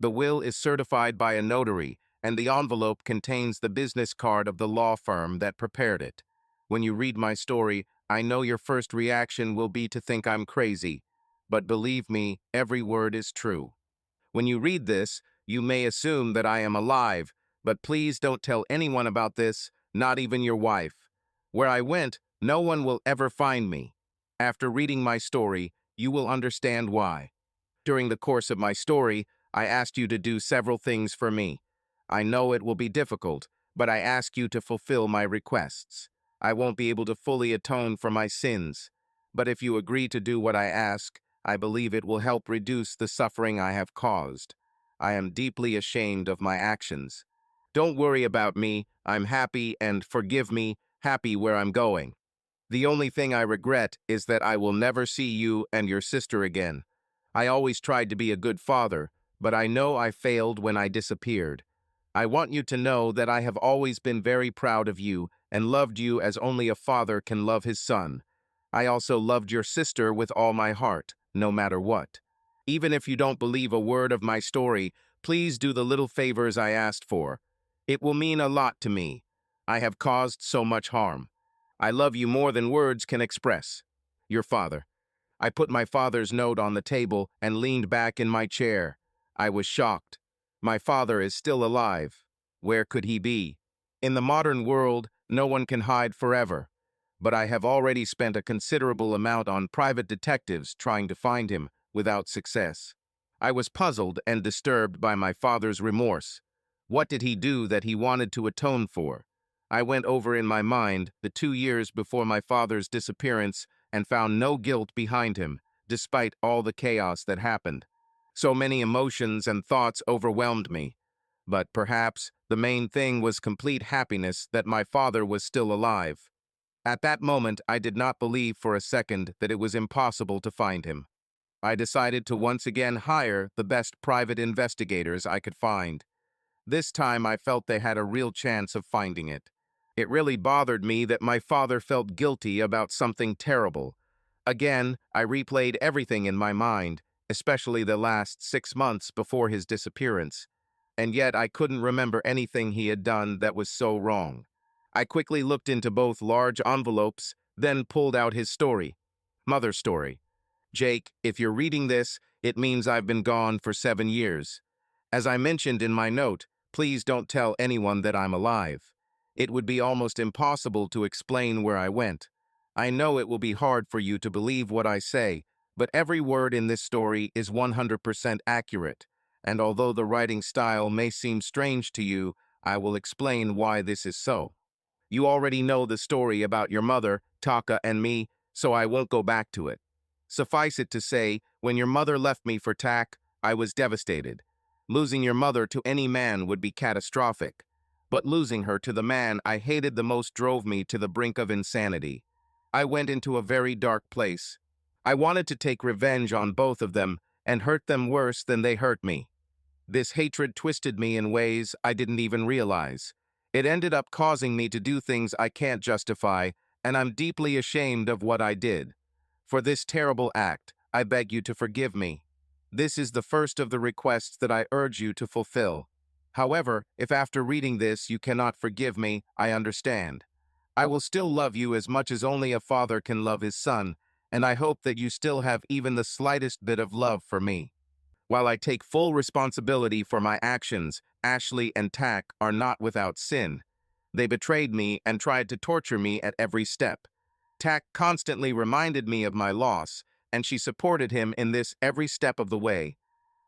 Speaker 1: The will is certified by a notary, and the envelope contains the business card of the law firm that prepared it. When you read my story, I know your first reaction will be to think I'm crazy, but believe me, every word is true. When you read this, you may assume that I am alive, but please don't tell anyone about this, not even your wife. Where I went, no one will ever find me. After reading my story, you will understand why. During the course of my story, I asked you to do several things for me. I know it will be difficult, but I ask you to fulfill my requests. I won't be able to fully atone for my sins, but if you agree to do what I ask, I believe it will help reduce the suffering I have caused. I am deeply ashamed of my actions. Don't worry about me. I'm happy and, forgive me, happy where I'm going. The only thing I regret is that I will never see you and your sister again. I always tried to be a good father, but I know I failed when I disappeared. I want you to know that I have always been very proud of you and loved you as only a father can love his son. I also loved your sister with all my heart, no matter what. Even if you don't believe a word of my story, please do the little favors I asked for. It will mean a lot to me. I have caused so much harm. I love you more than words can express. Your father. I put my father's note on the table and leaned back in my chair. I was shocked. My father is still alive. Where could he be? In the modern world, no one can hide forever. But I have already spent a considerable amount on private detectives trying to find him, without success. I was puzzled and disturbed by my father's remorse. What did he do that he wanted to atone for? I went over in my mind the 2 years before my father's disappearance and found no guilt behind him, despite all the chaos that happened. So many emotions and thoughts overwhelmed me. But perhaps the main thing was complete happiness that my father was still alive. At that moment, I did not believe for a second that it was impossible to find him. I decided to once again hire the best private investigators I could find. This time I felt they had a real chance of finding it. It really bothered me that my father felt guilty about something terrible. Again, I replayed everything in my mind, especially the last 6 months before his disappearance, and yet I couldn't remember anything he had done that was so wrong. I quickly looked into both large envelopes, then pulled out his story. Mother's story. Jake, if you're reading this, it means I've been gone for 7 years. As I mentioned in my note, please don't tell anyone that I'm alive. It would be almost impossible to explain where I went. I know it will be hard for you to believe what I say, but every word in this story is 100% accurate, and although the writing style may seem strange to you, I will explain why this is so. You already know the story about your mother, Taka, and me, so I won't go back to it. Suffice it to say, when your mother left me for Tak, I was devastated. Losing your mother to any man would be catastrophic, but losing her to the man I hated the most drove me to the brink of insanity. I went into a very dark place. I wanted to take revenge on both of them and hurt them worse than they hurt me. This hatred twisted me in ways I didn't even realize. It ended up causing me to do things I can't justify, and I'm deeply ashamed of what I did. For this terrible act, I beg you to forgive me. This is the first of the requests that I urge you to fulfill. However, if after reading this you cannot forgive me, I understand. I will still love you as much as only a father can love his son, and I hope that you still have even the slightest bit of love for me. While I take full responsibility for my actions, Ashley and Tak are not without sin. They betrayed me and tried to torture me at every step. Tak constantly reminded me of my loss, and she supported him in this every step of the way.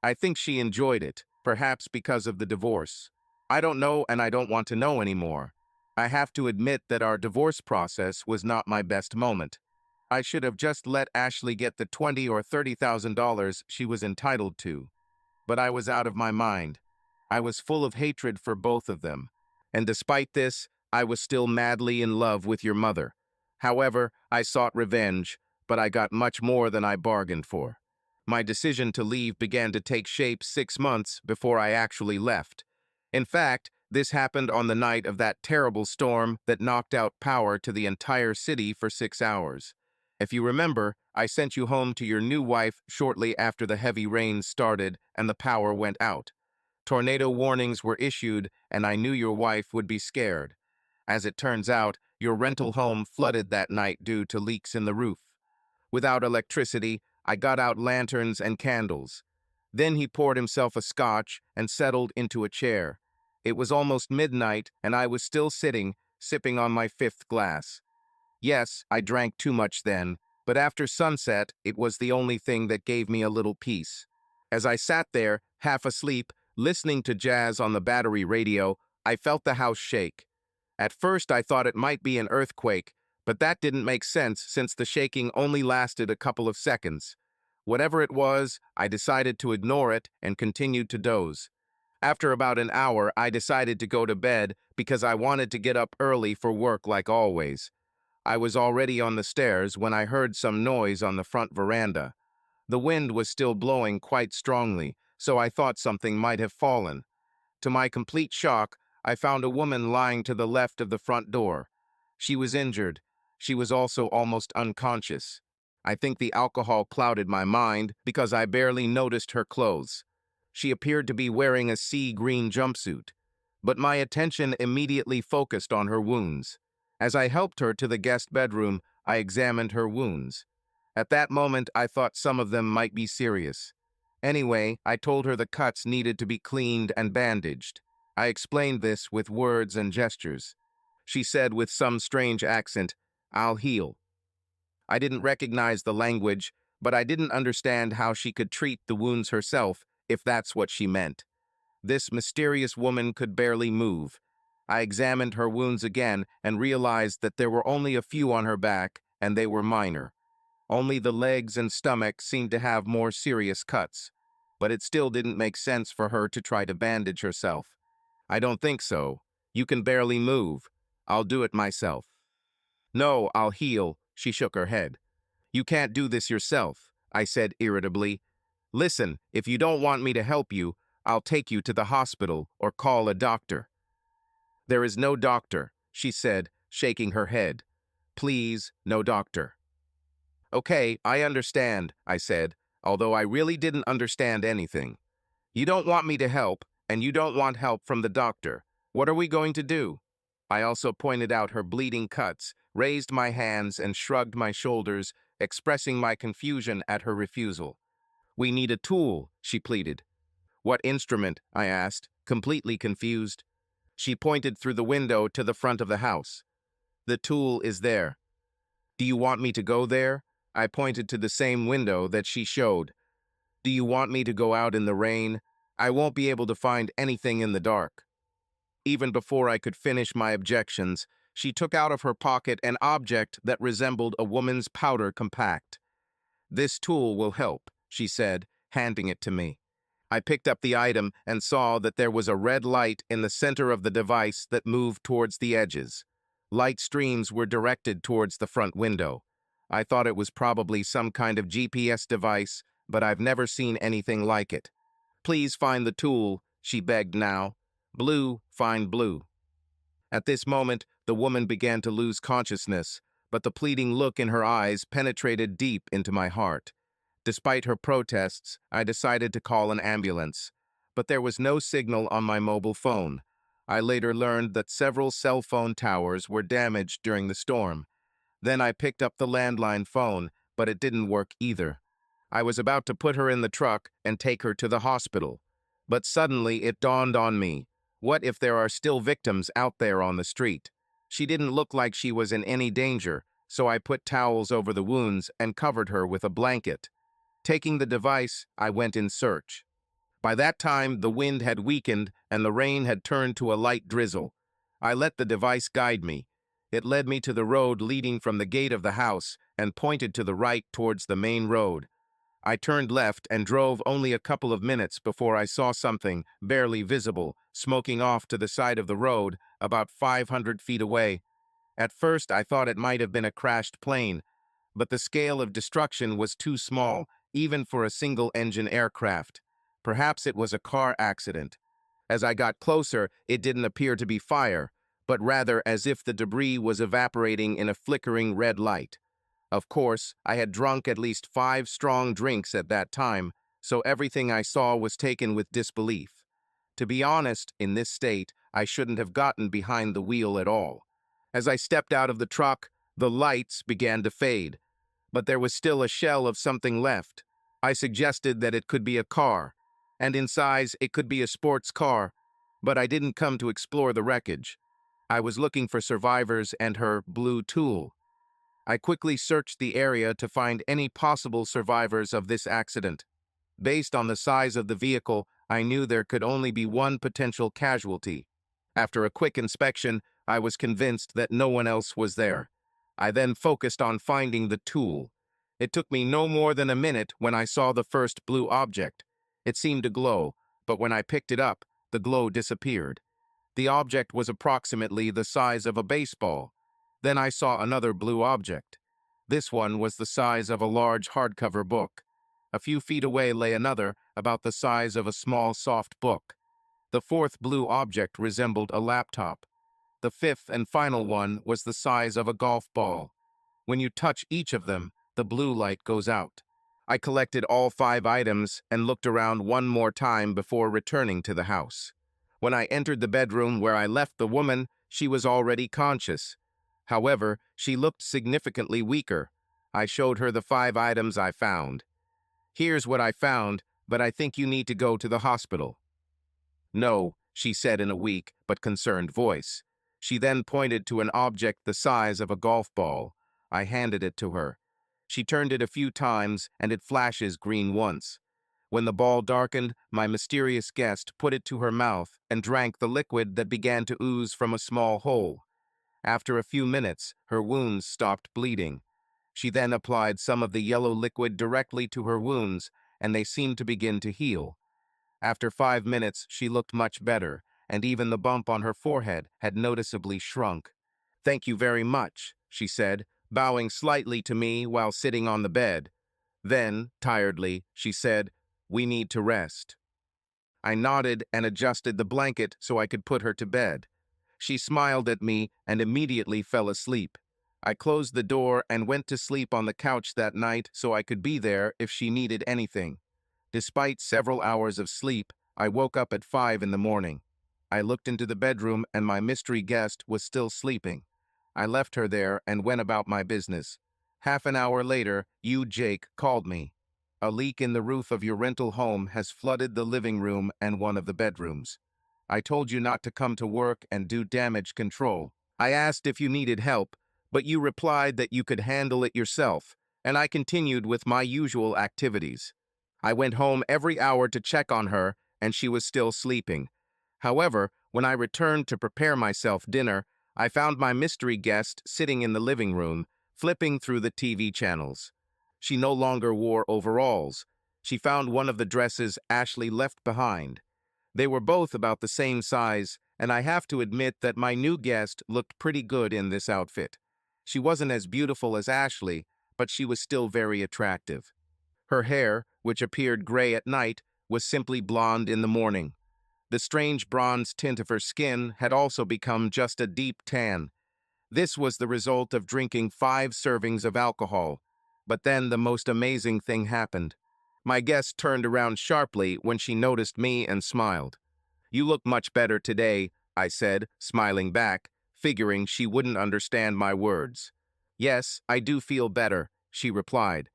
Speaker 1: I think she enjoyed it, perhaps because of the divorce. I don't know, and I don't want to know anymore. I have to admit that our divorce process was not my best moment. I should have just let Ashley get the $20,000 or $30,000 she was entitled to. But I was out of my mind. I was full of hatred for both of them. And despite this, I was still madly in love with your mother. However, I sought revenge, but I got much more than I bargained for. My decision to leave began to take shape 6 months before I actually left. In fact, this happened on the night of that terrible storm that knocked out power to the entire city for 6 hours. If you remember, I sent you home to your new wife shortly after the heavy rains started and the power went out. Tornado warnings were issued, and I knew your wife would be scared. As it turns out, your rental home flooded that night due to leaks in the roof. Without electricity, I got out lanterns and candles. Then he poured himself a scotch and settled into a chair. It was almost midnight, and I was still sitting, sipping on my fifth glass. Yes, I drank too much then, but after sunset, it was the only thing that gave me a little peace. As I sat there, half asleep, listening to jazz on the battery radio, I felt the house shake. At first, I thought it might be an earthquake, but that didn't make sense since the shaking only lasted a couple of seconds. Whatever it was, I decided to ignore it and continued to doze. After about an hour, I decided to go to bed because I wanted to get up early for work like always. I was already on the stairs when I heard some noise on the front veranda. The wind was still blowing quite strongly, so I thought something might have fallen. To my complete shock, I found a woman lying to the left of the front door. She was injured. She was also almost unconscious. I think the alcohol clouded my mind because I barely noticed her clothes. She appeared to be wearing a sea green jumpsuit, but my attention immediately focused on her wounds. As I helped her to the guest bedroom, I examined her wounds. At that moment, I thought some of them might be serious. Anyway, I told her the cuts needed to be cleaned and bandaged. I explained this with words and gestures. She said with some strange accent, "I'll heal." I didn't recognize the language, but I didn't understand how she could treat the wounds herself, if that's what she meant. This mysterious woman could barely move. I examined her wounds again and realized that there were only a few on her back, and they were minor. Only the legs and stomach seemed to have more serious cuts. But it still didn't make sense for her to try to bandage herself. "I don't think so. You can barely move. I'll do it myself." "No, I'll heal," she shook her head. "You can't do this yourself," I said irritably. "Listen, if you don't want me to help you, I'll take you to the hospital or call a doctor." "There is no doctor. she said, shaking her head. Please, no doctor. Okay, I understand, I said, although I really didn't understand anything. You don't want me to help, and you don't want help from the doctor. What are we going to do? I also pointed out her bleeding cuts, raised my hands, and shrugged my shoulders, expressing my confusion at her refusal. We need a tool, she pleaded. What instrument? I asked, completely confused. She pointed through the window to the front of the house. The tool is there. Do you want me to go there? I pointed to the same window that she showed. Do you want me to go out in the rain? I won't be able to find anything in the dark. Even before I could finish my objections, she took out of her pocket an object that resembled a woman's powder compact. This tool will help, she said, handing it to me. I picked up the item and saw that there was a red light in the center of the device that moved towards the edges. Light streams were directed towards the front window. I thought it was probably some kind of GPS device, but I've never seen anything like it. Please find the tool, she begged now. Blue, find blue. At this moment, the woman began to lose consciousness, but the pleading look in her eyes penetrated deep into my heart. Despite her protests, I decided to call an ambulance, but there was no signal on my mobile phone. I later learned that several cell phone towers were damaged during the storm. Then I picked up the landline phone, but it didn't work either. I was about to put her in the truck and take her to the hospital. But suddenly it dawned on me. What if there are still victims out there on the street? She didn't look like she was in any danger, so I put towels over the wounds and covered her with a blanket. Taking the device, I went in search. By that time, the wind had weakened and the rain had turned to a light drizzle. I let the device guide me. It led me to the road leading from the gate of the house and pointed to the right towards the main road. I turned left and drove only a couple of minutes before I saw something, barely visible, smoking off to the side of the road, about 500 feet away. At first, I thought it might have been a crashed plane, but the scale of destruction was too small, even for a single-engine aircraft. Perhaps it was a car accident. As I got closer, it didn't appear to be fire, but rather as if the debris was evaporating in a flickering red light. Of course, I had drunk at least 5 strong drinks at that time, so everything I saw was taken with disbelief. To be honest, in this state, I shouldn't have gotten behind the wheel at all. As I stepped out of the truck, the lights began to fade, but there was still a shell of something left. I suggested that it could be a car, and in size it could be a sports car, but I didn't come to explore the wreckage. I was looking for survivors and her blue tool. I quickly searched the area to find any possible survivors of this accident. Based on the size of the vehicle, I knew there could only be one potential casualty. After a quick inspection, I was convinced that no one else was there. I then focused on finding the tool. It took me no more than a minute when I saw the first blue object. It seemed to glow, but when I picked it up, the glow disappeared. The object was approximately the size of a baseball. Then I saw another blue object. This one was the size of a large hardcover book. A few feet away lay another, about the size of a small soft book. The fourth blue object resembled a laptop. The fifth and final one was the size of a golf ball. When you touch each of them, the blue light goes out. I collected all 5 items and looked around one more time before returning to the house. When I entered the bedroom where I left the woman, she was already conscious. However, she looked significantly weaker. I showed her the 5 items I found. Here's what I found, but I think you need to go to the hospital. No, she said in a weak but concerned voice. She then pointed to an object the size of a golf ball. I handed it to her. She turned it a few times and it flashes green once. When the ball darkened, my mysterious guest put it to her mouth and drank the liquid that began to ooze from a small hole. After a few minutes, her wounds stopped bleeding. She then applied some of the yellow liquid directly to her wounds, and they seemed to begin to heal. After 5 minutes, she looked much better, and even the bump on her forehead had noticeably shrunk. "Thank you very much," she said, bowing slightly to me while sitting on the bed. Then, tiredly, she said, "We need to rest." I nodded and adjusted the blanket so I could put her to bed. She smiled at me and immediately fell asleep. I closed the door and went to sleep on the couch that night so I could be there if she needed anything. Despite several hours of sleep, I woke up at 5 in the morning. I looked into the bedroom and my mystery guest was still sleeping. I left her there and went about my business. Half an hour later, you, Jake, called me. A leak in the roof of your rental home has flooded the living room and one of the bedrooms. I told you not to come to work and do damage control. I asked if you needed help, but you replied that you could handle it yourself, and I continued with my usual activities. I went home every hour to check on her, and she was still sleeping. However, when I returned to prepare myself dinner, I found my mystery guest sitting in the living room, flipping through the TV channels. She no longer wore overalls. She found one of the dresses Ashley left behind. They were both about the same size, and I have to admit that my new guest looked pretty good in this outfit. She wasn't as beautiful as Ashley, but she was still very attractive. Her hair, which appeared gray at night, was simply blonde in the morning. The strange bronze tint of her skin had also become just a deep tan. This was the result of drinking 5 servings of alcohol. But then the most amazing thing happened. My guest turned around sharply when she noticed me and smiled. "You look much better today," I said, smiling back, figuring she wouldn't understand my words. "Yes, I do feel better," she replied.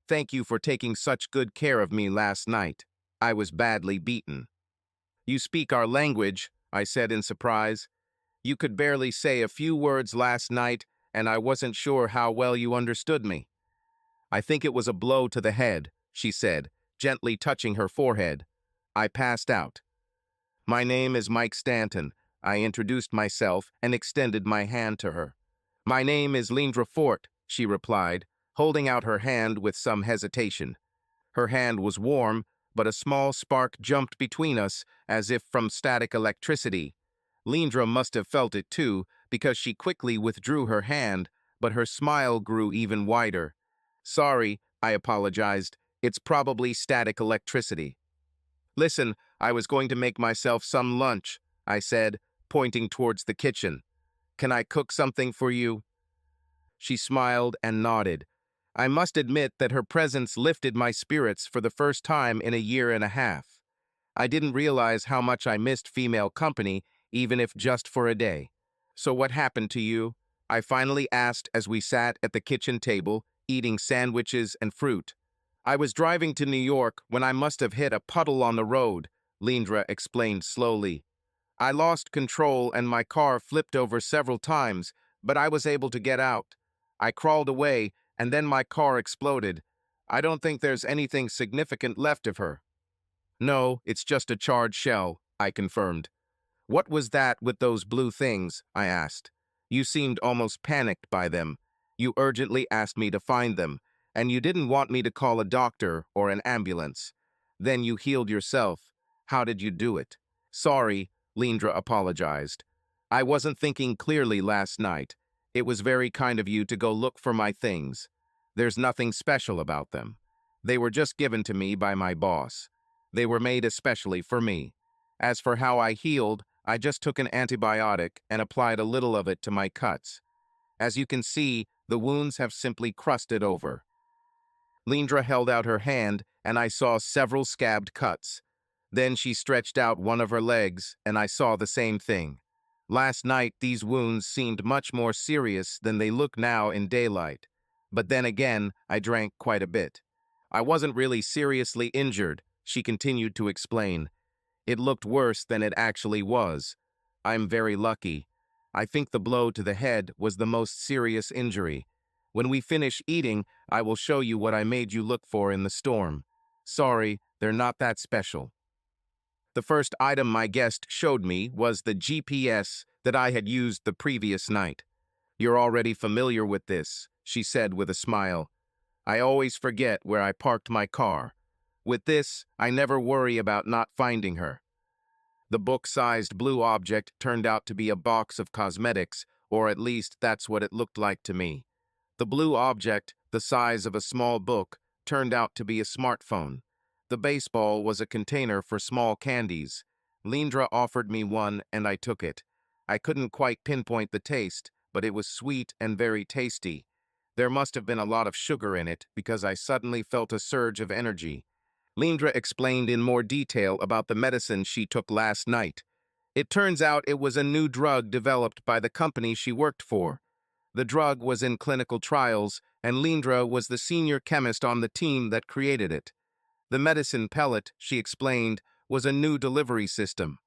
Speaker 1: "Thank you for taking such good care of me last night. I was badly beaten." "You speak our language," I said in surprise. "You could barely say a few words last night, and I wasn't sure how well you understood me." "I think it was a blow to the head," she said, gently touching her forehead. I passed out. "My name is Mike Stanton." I introduced myself and extended my hand to her. "My name is Leandra Fort," she replied, holding out her hand with some hesitation. Her hand was warm, but a small spark jumped between us as if from static electricity. Leandra must have felt it too, because she quickly withdrew her hand, but her smile grew even wider. "Sorry," I apologized. "It's probably static electricity." "Listen, I was going to make myself some lunch," I said, pointing towards the kitchen. "Can I cook something for you?" She smiled and nodded. I must admit that her presence lifted my spirits for the first time in a year and a half. I didn't realize how much I missed female company, even if just for a day. "So what happened to you?" I finally asked as we sat at the kitchen table, eating sandwiches and fruit. "I was driving to New York when I must have hit a puddle on the road," Leandra explained slowly. "I lost control and my car flipped over several times, but I was able to get out. I crawled away, and then my car exploded. I don't think there's anything significant left of her." "No, it's just a charred shell," I confirmed. "What was that with those blue things?" I asked. "You seemed almost panicked by them. You urgently asked me to find them, and you didn't want me to call a doctor or an ambulance. Then you healed yourself. How did you do it?" "Sorry," Leandra apologized. "I wasn't thinking clearly last night. It was very kind of you to go look for my things. There's nothing special about them. They were just given to me by my boss. They were made especially for me. As for how I healed, I just took an antibiotic and applied a little of it to my cuts. As you can see, the wounds have simply crusted over." Leandra held out her hand, and I saw several scabbed cuts. Then she stretched out one of her legs, and I saw the same thing. Last night, these wounds seemed much more serious than they look now in daylight. But then again, I drank quite a bit. "I wasn't really seriously injured," she continued to explain. "It looked worse than it actually was. I'm very lucky. I think the blow to the head was the most serious injury. When we finish eating, I will show you what I made you look for in the storm. Sorry, they're not that special." The first item my guest showed me was the GPS that I had used the previous night. "You're already familiar with this," she said with a smile. "I always forget where I parked my car. With this, I never worry about not finding her." The book-sized blue object turned out to be a box of cosmetics, or at least that's what it looked like to me. The blue object, the size of a small book, turned out to be a smartphone. The baseball was a container for small candies. Leandra offered me one, and I took it. I couldn't quite pinpoint the taste, but it was sweet and very tasty. There must have been a lot of sugar in it because I suddenly felt a surge of energy. Leandra explained in more detail about the medicine she took last night. It turns out it was a new drug developed by the company she worked for. The drug was in clinical trials, and Leandra was the senior chemist on the team that created it. The medicine pellet, she explained, was a new delivery system.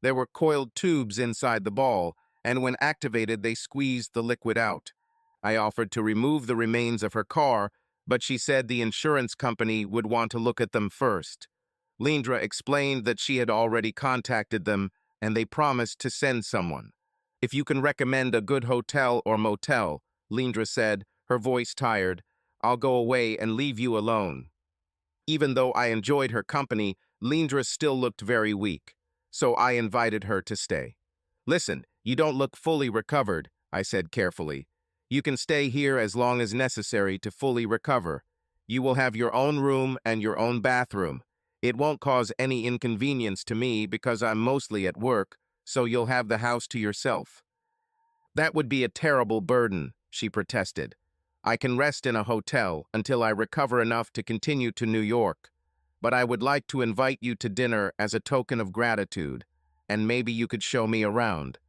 Speaker 1: There were coiled tubes inside the ball, and when activated, they squeezed the liquid out. I offered to remove the remains of her car, but she said the insurance company would want to look at them first. Leandra explained that she had already contacted them, and they promised to send someone. If you can recommend a good hotel or motel, Leandra said, her voice tired, I'll go away and leave you alone. Even though I enjoyed her company, Leandra still looked very weak, so I invited her to stay. Listen, you don't look fully recovered, I said carefully. You can stay here as long as necessary to fully recover. You will have your own room and your own bathroom. It won't cause any inconvenience to me because I'm mostly at work, so you'll have the house to yourself. That would be a terrible burden, she protested. I can rest in a hotel until I recover enough to continue to New York, but I would like to invite you to dinner as a token of gratitude, and maybe you could show me around.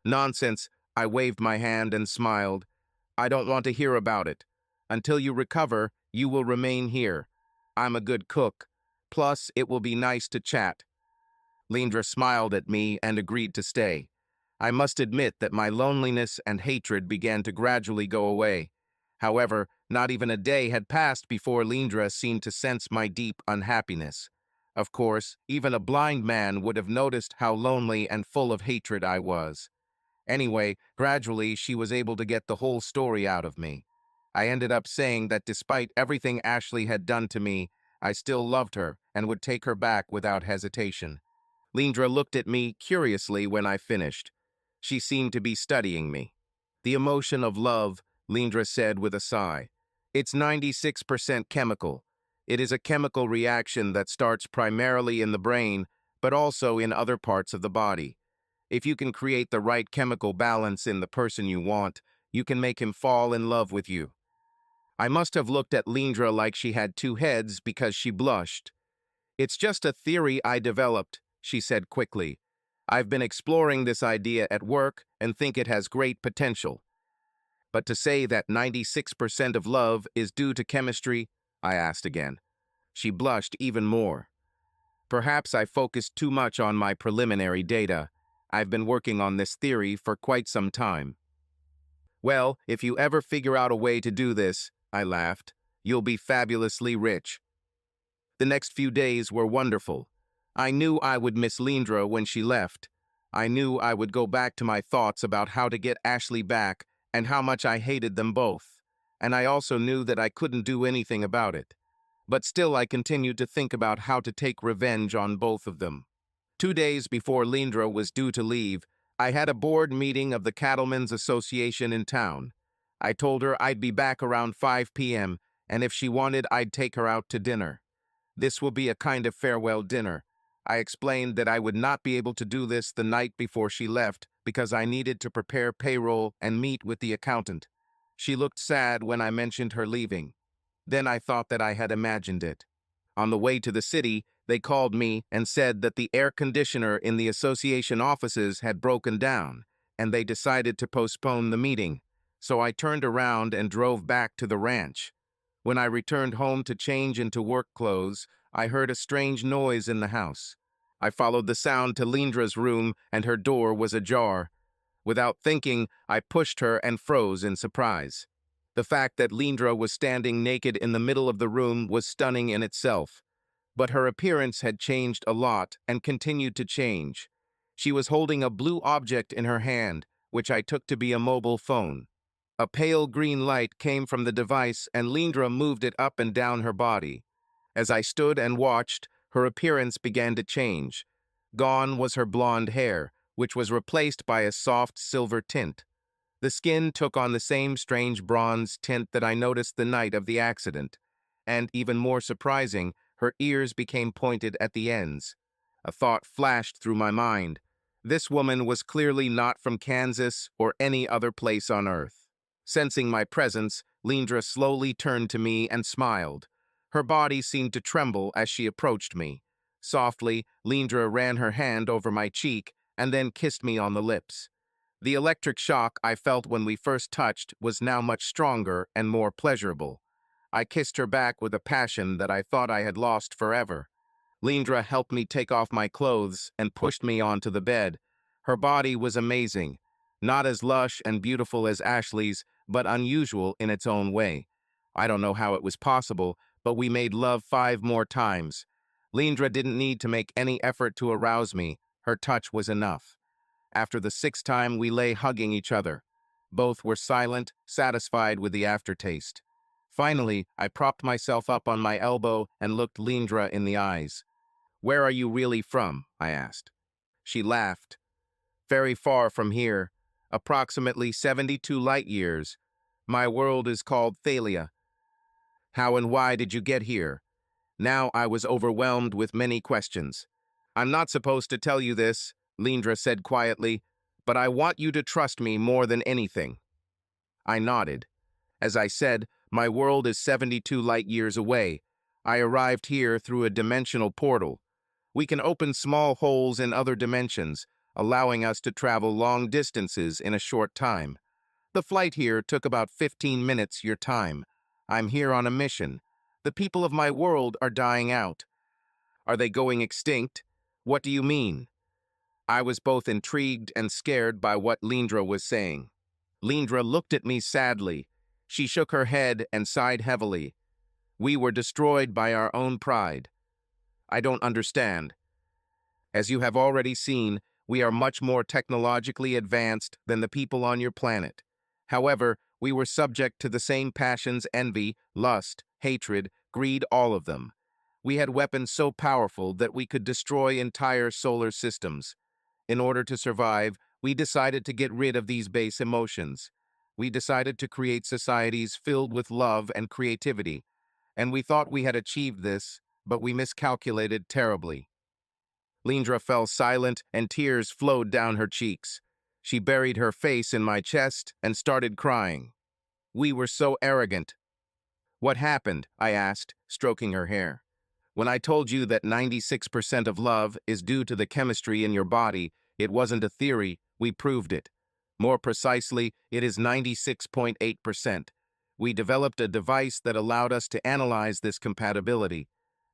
Speaker 1: Nonsense, I waved my hand and smiled. I don't want to hear about it. Until you recover, you will remain here. I'm a good cook. Plus, it will be nice to chat. Leandra smiled at me and agreed to stay. I must admit that my loneliness and hatred began to gradually go away. However, not even a day had passed before Leandra seemed to sense my deep unhappiness. Of course, even a blind man would have noticed how lonely and full of hatred I was. Anyway, gradually she was able to get the whole story out of me. I ended up saying that despite everything Ashley had done to me, I still loved her and would take her back without hesitation. Leandra looked at me curiously when I finished. She seemed to be studying me. The emotion of love, Leandra said with a sigh. It's 96% chemical. It is a chemical reaction that starts primarily in the brain, but also in other parts of the body. If you can create the right chemical balance in the person you want, you can make him fall in love with you. I must have looked at Leandra like she had two heads because she blushed. It's just a theory I developed, she said quickly. I've been exploring this idea at work and think it has great potential. But to say that 96% of love is due to chemistry, I asked again. She blushed even more. Perhaps I focused too much on my preliminary data. I've been working on this theory for quite some time. Well, if you ever figure out a way to do this, I laughed, you'll be fabulously rich. The next few days were wonderful. I knew I would miss Leandra when she left. I knew I would go back to my thoughts about how to get Ashley back and how much I hated them both. And I also knew that I couldn't do anything about it. But still I continued to think about how to take revenge on both of them. 2 days before Leandra was due to leave, I had a board meeting of the Cattlemen's Association in town. I told her I'd be back around 5 p.m., and if she wanted, I'd take her out to dinner. This will be a kind of farewell dinner. I explained that I would not be able to do this the night before she left because I needed to prepare payroll and meet with the accountant. She looked sad when I mentioned her leaving. Then I thought that I had imagined it. On the way to the city, they called me and said that the air conditioner in the association offices had broken down, and they decided to postpone the meeting. So I turned around and drove back to the ranch. When I returned home to change into work clothes, I heard a strange noise in the house. I followed the sound to Leandra's room, and her door was ajar. Without thinking, I pushed her and froze in surprise. The fact that Leandra was standing naked in the middle of the room was stunning in itself. But her appearance had changed a lot and continued to change. She was holding a blue object in her hand, which I took to be a mobile phone. A pale green light came from the device and Leandra moved it up and down her body. As I stood and watched, her appearance began to change. Gone was her blonde hair, which was replaced by a soft silver tint. The skin took on the same strange bronze tint that I noticed the night of the accident. And even more surprising, her ears became pointed at the ends. A thought flashed through my mind. This woman was clearly not from Kansas or any other place on Earth. Sensing my presence, Leandra slowly turned to me and smiled. Her body seemed to tremble as she approached me. Softly, Leandra ran her hand over my cheek and then kissed me on the lips. The electric shock I felt when we first touched was now much stronger and more pleasurable. I kissed her back with a passion that I thought I had lost forever. Leandra helped me take off my clothes and pushed me onto the bed. Her body was amazing, not as lush and beautiful as Ashley's, but unusual in its own way. I don't know how it was possible, but we made love 5 more times. Leandra didn't need to make any effort to arouse me. Her touch was enough. After the 6th time, we lay hugging each other. Both were silent, satisfied with the aftertaste. Finally, I propped myself up on my elbow and looked Leandra in the eyes. "Where are you really from?" I asked. She laughed. "Very far from here, approximately 72 light years. My world is called Thalia." "How and why did you get here?" Now I was overwhelmed with many questions. "I'm not supposed to tell you this," Leandra said quietly, "but I want you to trust me more than anything." I nodded. As I said, my world is 72 light years away. I arrived here through a dimensional portal. We can open small holes in other dimensions, allowing us to travel long distances in a short time. The flight here took about 15 minutes your time. I'm here on a mission. The people of my world are dying out. Are they going extinct? What do you mean? I was both intrigued and scared by what Leandra was saying. Leandra looked at me sadly. She shook her head and sighed heavily. "We were destroyed by our own pride." "I don't understand." "As you have already seen, we are much more technologically advanced than the people on your planet. However, we were subject to the same passions: envy, lust, hatred, greed, all of them. We had weapons so powerful that we could destroy entire solar systems. In order to survive, we decided to get rid of these base emotions. We decided to create societies filled with love and creativity. And we thought we had achieved this, but we miscalculated terribly." Leandra fell silent and tears flowed down her cheeks. She buried her face in my chest and started crying. "We were so arrogant." "What happened?" I asked, stroking her hair. "When I told you that 96% of love is due to the chemistry in your body, it wasn't a theory, we proved it. More precisely, it is 96.8%. We developed a device that allowed us to analyze this compatibility.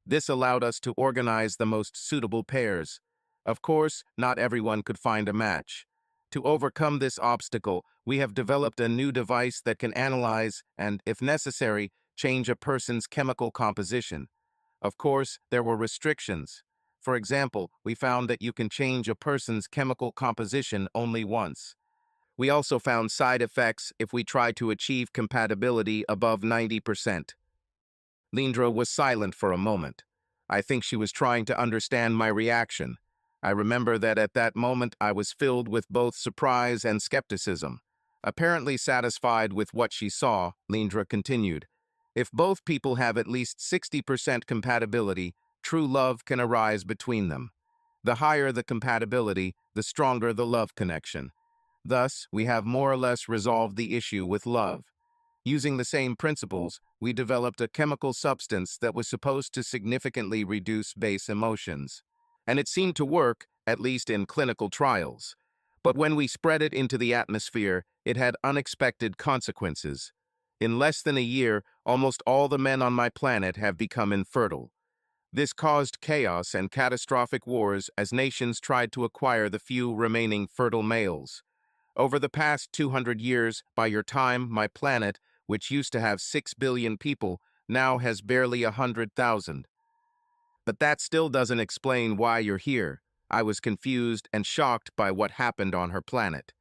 Speaker 1: This allowed us to organize the most suitable pairs. Of course, not everyone could find a match. To overcome this obstacle, we have developed a new device that can analyze and, if necessary, change a person's chemical composition. Of course, there were restrictions. For example, we found that you can change a person's chemical composition only once. We also found side effects if we try to achieve compatibility above 90%. Leandra was silent for a moment. I think she was trying to understand my reaction. I remember that at that moment I was filled with both surprise and skepticism. Apparently satisfied with what she saw, Leandra continued. "If both people have at least 60% compatibility, true love can arise between them. The higher the compatibility, the stronger the love connection. Thus, we have more or less resolved the issue with love. Using the same principles, we developed a chemical substance that was supposed to significantly reduce base emotions. And it seemed to work, at least in clinical trials. But when we spread it into the atmosphere, it had unexpected consequences. In less than a year, almost all the men on my planet have become infertile. This caused chaos and catastrophic wars as nations tried to acquire the few remaining fertile males. Over the past 200 years, by your time, my planet, which used to have 6 billion people, now has barely 100,000. But that still doesn't explain why you're here." I was confused and shocked by what happened on her planet.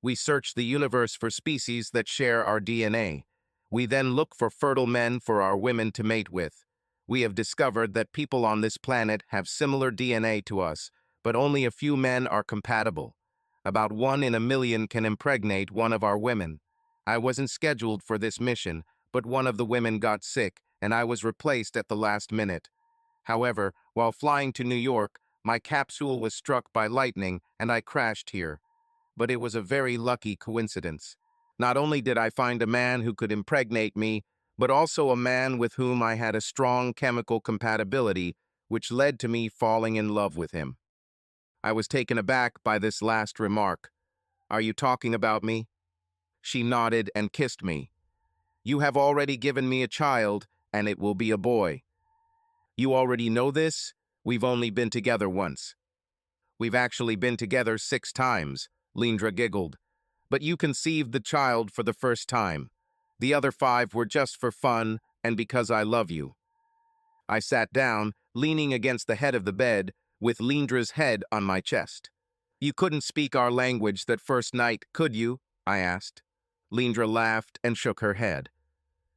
Speaker 1: "We search the universe for species that share our DNA. We then look for fertile men for our women to mate with. We have discovered that people on this planet have similar DNA to us, but only a few men are compatible. About 1 in a million can impregnate one of our women. I wasn't scheduled for this mission, but one of the women got sick, and I was replaced at the last minute. However, while flying to New York, My capsule was struck by lightning and I crashed here. But it was a very lucky coincidence. Not only did I find a man who could impregnate me, but also a man with whom I had a strong chemical compatibility, which led to me falling in love with him. I was taken aback by this last remark. "Are you talking about me?" She nodded and kissed me. "You have already given me a child, and it will be a boy." "You already know this? We've only been together once." "We've actually been together 6 times, Leandra giggled. "But you conceived the child for the first time. The other 5 were just for fun and because I love you." I sat down, leaning against the head of the bed, with Leandra's head on my chest. "You couldn't speak our language that first night, could you?" I asked. Leandra laughed and shook her head.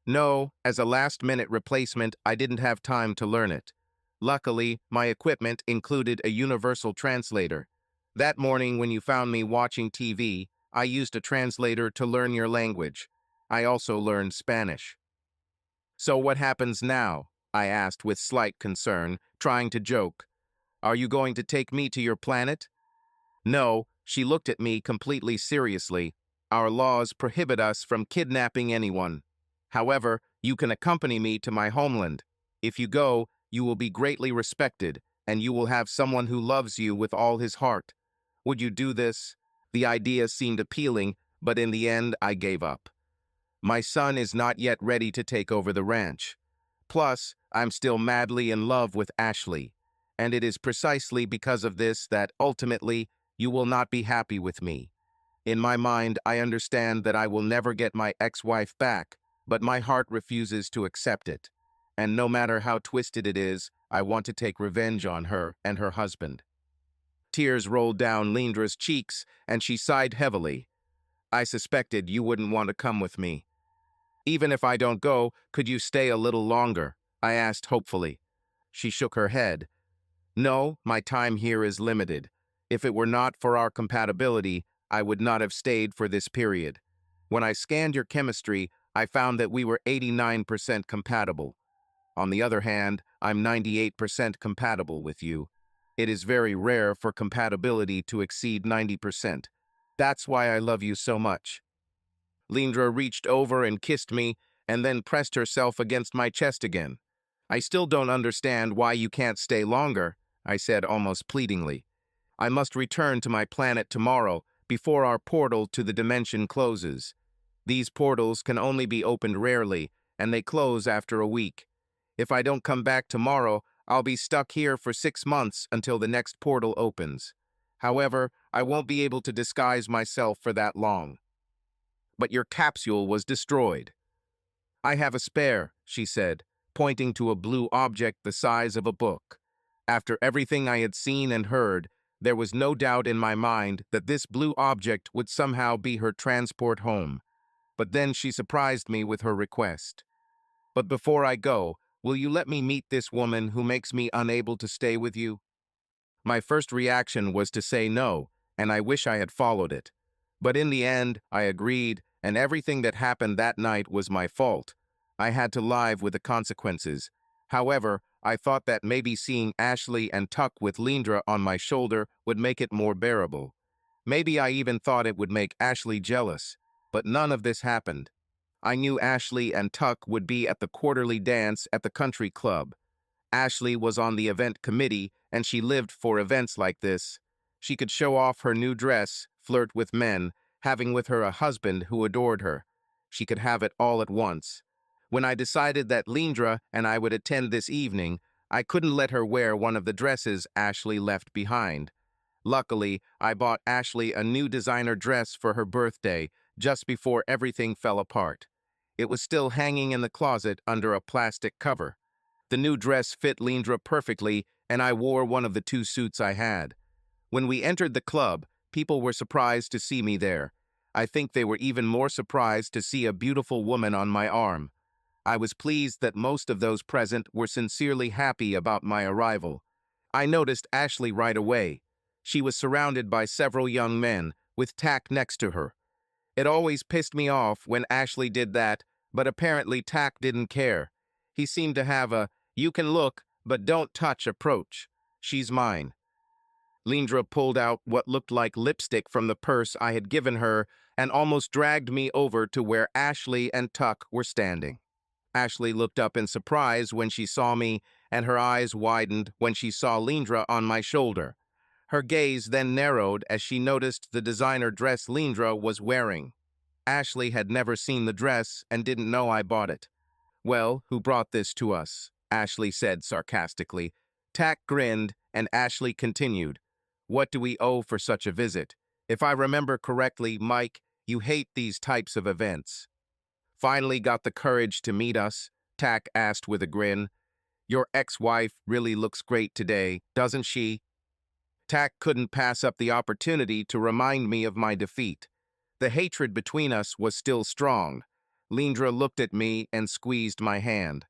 Speaker 1: "No, as a last-minute replacement, I didn't have time to learn it. Luckily, my equipment included a universal translator. That morning when you found me watching TV, I used a translator to learn your language. I also learned Spanish." "So what happens now?" I asked with slight concern, trying to joke. "Are you going to take me to your planet?" "No," she looked at me completely seriously. "Our laws prohibit us from kidnapping anyone. However, you can accompany me to my homeland. If you go, you will be greatly respected, and you will have someone who loves you with all his heart. Would you do this?" The idea seemed appealing, but in the end, I gave up. My son is not yet ready to take over the ranch. Plus, I'm still madly in love with Ashley, and it is precisely because of this that, ultimately, you will not be happy with me. In my mind, I understand that I will never get my ex-wife back, but my heart refuses to accept it. And no matter how twisted it is, I want to take revenge on her and her husband. Tears rolled down Leandra's cheeks, and she sighed heavily. "I suspected you wouldn't want to come with me." "Even if I don't go, could you stay a little longer?" I asked hopefully. She shook her head. "No, my time here is limited. If it were not for our compatibility, I would not have stayed for this period. When I scanned your chemistry, I found that we were 89% compatible. On the other hand, I'm 98% compatible with you. It is very rare for compatibility to exceed 90%. That's why I love you so much." Leandra reached over and kissed me, and then pressed herself against my chest again. "I still don't understand why you can't stay longer," I said almost pleadingly. "I must return to my planet tomorrow, before our portal to the dimension closes. These portals can only be opened rarely, and they close after a week. If I don't come back tomorrow, I'll be stuck here for 6 months until the next portal opens. However, I won't be able to disguise myself for that long." "But your capsule was destroyed." "I have a spare," she said, pointing to a blue object the size of a book. After everything I had seen and heard, there was no doubt in my mind that this blue object would somehow be her transport home. But then she surprised me with her request. "But before I go, will you let me meet this woman who makes me unable to stay with you?" My first reaction was to say no, and I wish I had followed it. But in the end, I agreed, and everything that happened that night was my fault. I had to live with the consequences. However, I thought that maybe seeing Ashley and Tuck with Leandra on my shoulder would make it more bearable. Maybe I even thought it would make Ashley jealous. But none of this happened. I knew Ashley and Tuck would be at the quarterly dance at the country club. Ashley was on the event committee, and she lived for events like this. She could show off her new dress, flirt with men, having with her a husband who adored her. She could have it all at once. When I decided that Leandra and I would attend this evening, I couldn't let her wear one of the dresses Ashley left behind. Luckily, I bought Ashley a new designer dress for her birthday, just before everything fell apart. It was still hanging in the closet under a plastic cover. The new dress fit Leandra perfectly, and I wore one of the 2 suits I had. When we entered the club, people were surprised to see me there. I think they were even more surprised to see a beautiful woman on my arm. I was pleased that most of those present were sincerely happy about my arrival. I noticed Ashley right away. She was surrounded by several young men, with Tack next to her. It always pissed me off when Ashley did that, but apparently Tack didn't care. He seemed to have a "you can look, but don't touch" approach. "She's mine." Leandra pulled out what looked like lipstick from the purse I had given her and almost dragged me over to where Ashley and Tuck were standing. Ashley looked up in surprise when she saw me, and her eyes widened when she saw Leandra on my shoulder. Her gaze then narrowed as she noticed the designer dress Leandra was wearing. Ashley had never seen the dress and didn't know I bought it. "Well, who brought this to us?" Ashley said sarcastically. Tack grinned, and Ashley continued. "What do we owe for such a visit? If I remember correctly, Mike, you hate these types of events." "Finally got the courage to meet us?" Tack asked with a grin. "Your ex-wife really looks great today, doesn't she?" Tack couldn't pass up the opportunity to remind me of my defeat. The hatred between us was still strong. Leandra looked at me and squeezed my hand.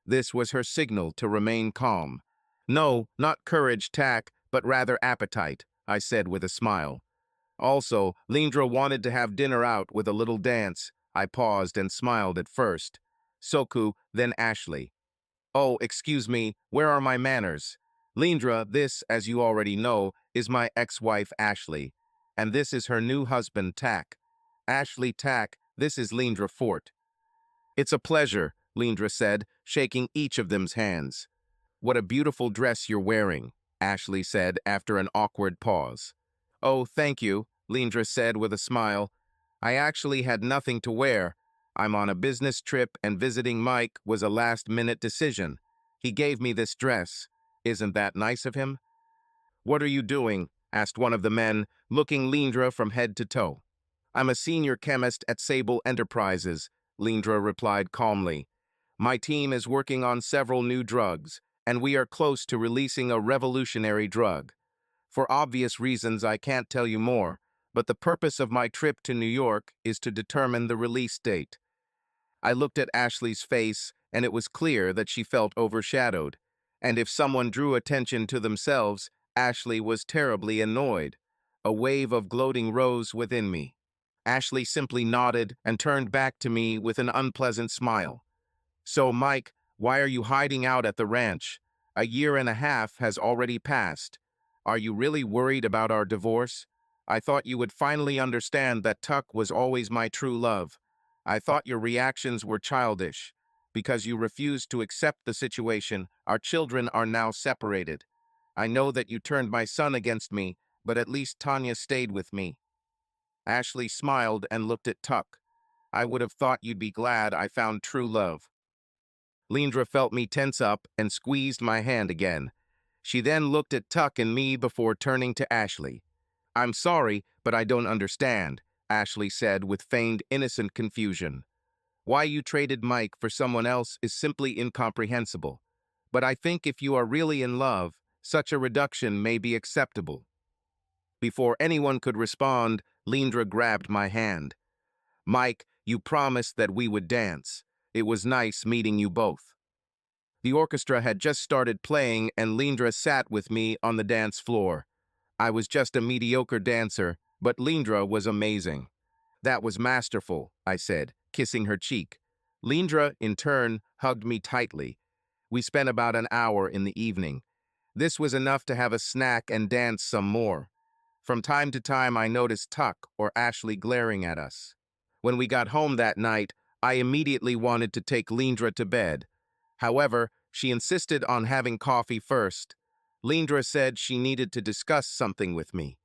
Speaker 1: This was her signal to remain calm. "No, not courage, Tack, but rather appetite," I said with a smile. "Also, Leandra wanted to have dinner out with a little dance." I paused and smiled at first. Soku, then Ashley. "Oh, excuse me, where are my manners? Leandra, this, as you already know, is my ex-wife Ashley, and this is her new husband Tack. Ashley Tack, this is Leandra Fort." "It's a pleasure," Leandra said, shaking each of them's hands. "What a beautiful dress you're wearing," Ashley said after an awkward pause. "Oh, thank you," Leandra said with a smile. "I actually had nothing to wear. I'm on a business trip and visiting Mike was a last-minute decision. He gave me this dress. Isn't that nice of him?" "What are you doing?" asked one of the men, looking Leandra from head to toe. "I'm a senior chemist at Sable Enterprises," Leandra replied calmly. "My team is working on several new drugs, and we are close to releasing a revolutionary drug. For obvious reasons, I can't tell you more, but the purpose of my trip to New York is to determine the release date." I looked at Ashley's face, and it was clear that she felt overshadowed. And if someone drew attention to themselves, Ashley was terribly annoyed. A wave of gloating rose within me. Ashley simply nodded and turned back to me with an unpleasant smile. "So, Mike, why are you hiding out at the ranch? A year and a half has already passed. Are you really worried about our divorce? I thought you would finally understand that Tuck was always my true love. I thought your reactions were childish. Because you refused to accept the situation, our children are now separated. I know that you turned my son against me, but at least Tanya stayed with me." Ashley smiled and looked at Tuck. "I would have thought you'd be glad I found true love." Leandra felt me tense up and squeezed my hand again. She then looked at Tuck and me before turning to Ashley. "I'm sorry, but I don't understand," Ashley said with feigned innocent confusion. "Why you traded Mike for someone else is simply incomprehensible. But I think if you are really in love, such a reduction may be acceptable." Before anyone could respond, Leandra grabbed my hand. "Mike, you promised that we would dance. It was nice meeting you both." The orchestra had just started playing and Leandra sat with me on the dance floor. I was just a mediocre dancer, but Leandra was amazing. "That was masterful," I said, kissing her cheek. Leandra, in turn, hugged me tightly. We spent about an hour in the evening. This was enough to have a snack and dance some more. From time to time, I noticed Tuck or Ashley glaring at us. When we got home that night, I immediately wanted to take Leandra to bed. However, she insisted on having coffee first. Leandra said she needed to discuss something with me.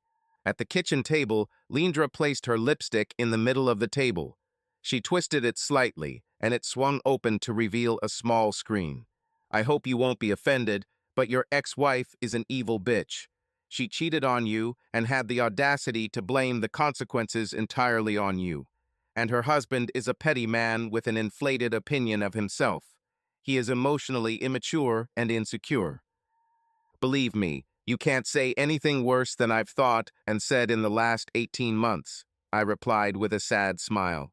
Speaker 1: At the kitchen table, Leandra placed her lipstick in the middle of the table. She twisted it slightly, and it swung open to reveal a small screen. "I hope you won't be offended, but your ex-wife is an evil bitch. She cheated on you and had the audacity to blame the consequences entirely on you. And her husband is a petty man with an inflated opinion of himself. He is emotionally immature and insecure. Believe me, you can't say anything worse than I've thought and said in the last 18 months, I replied with a sad smile.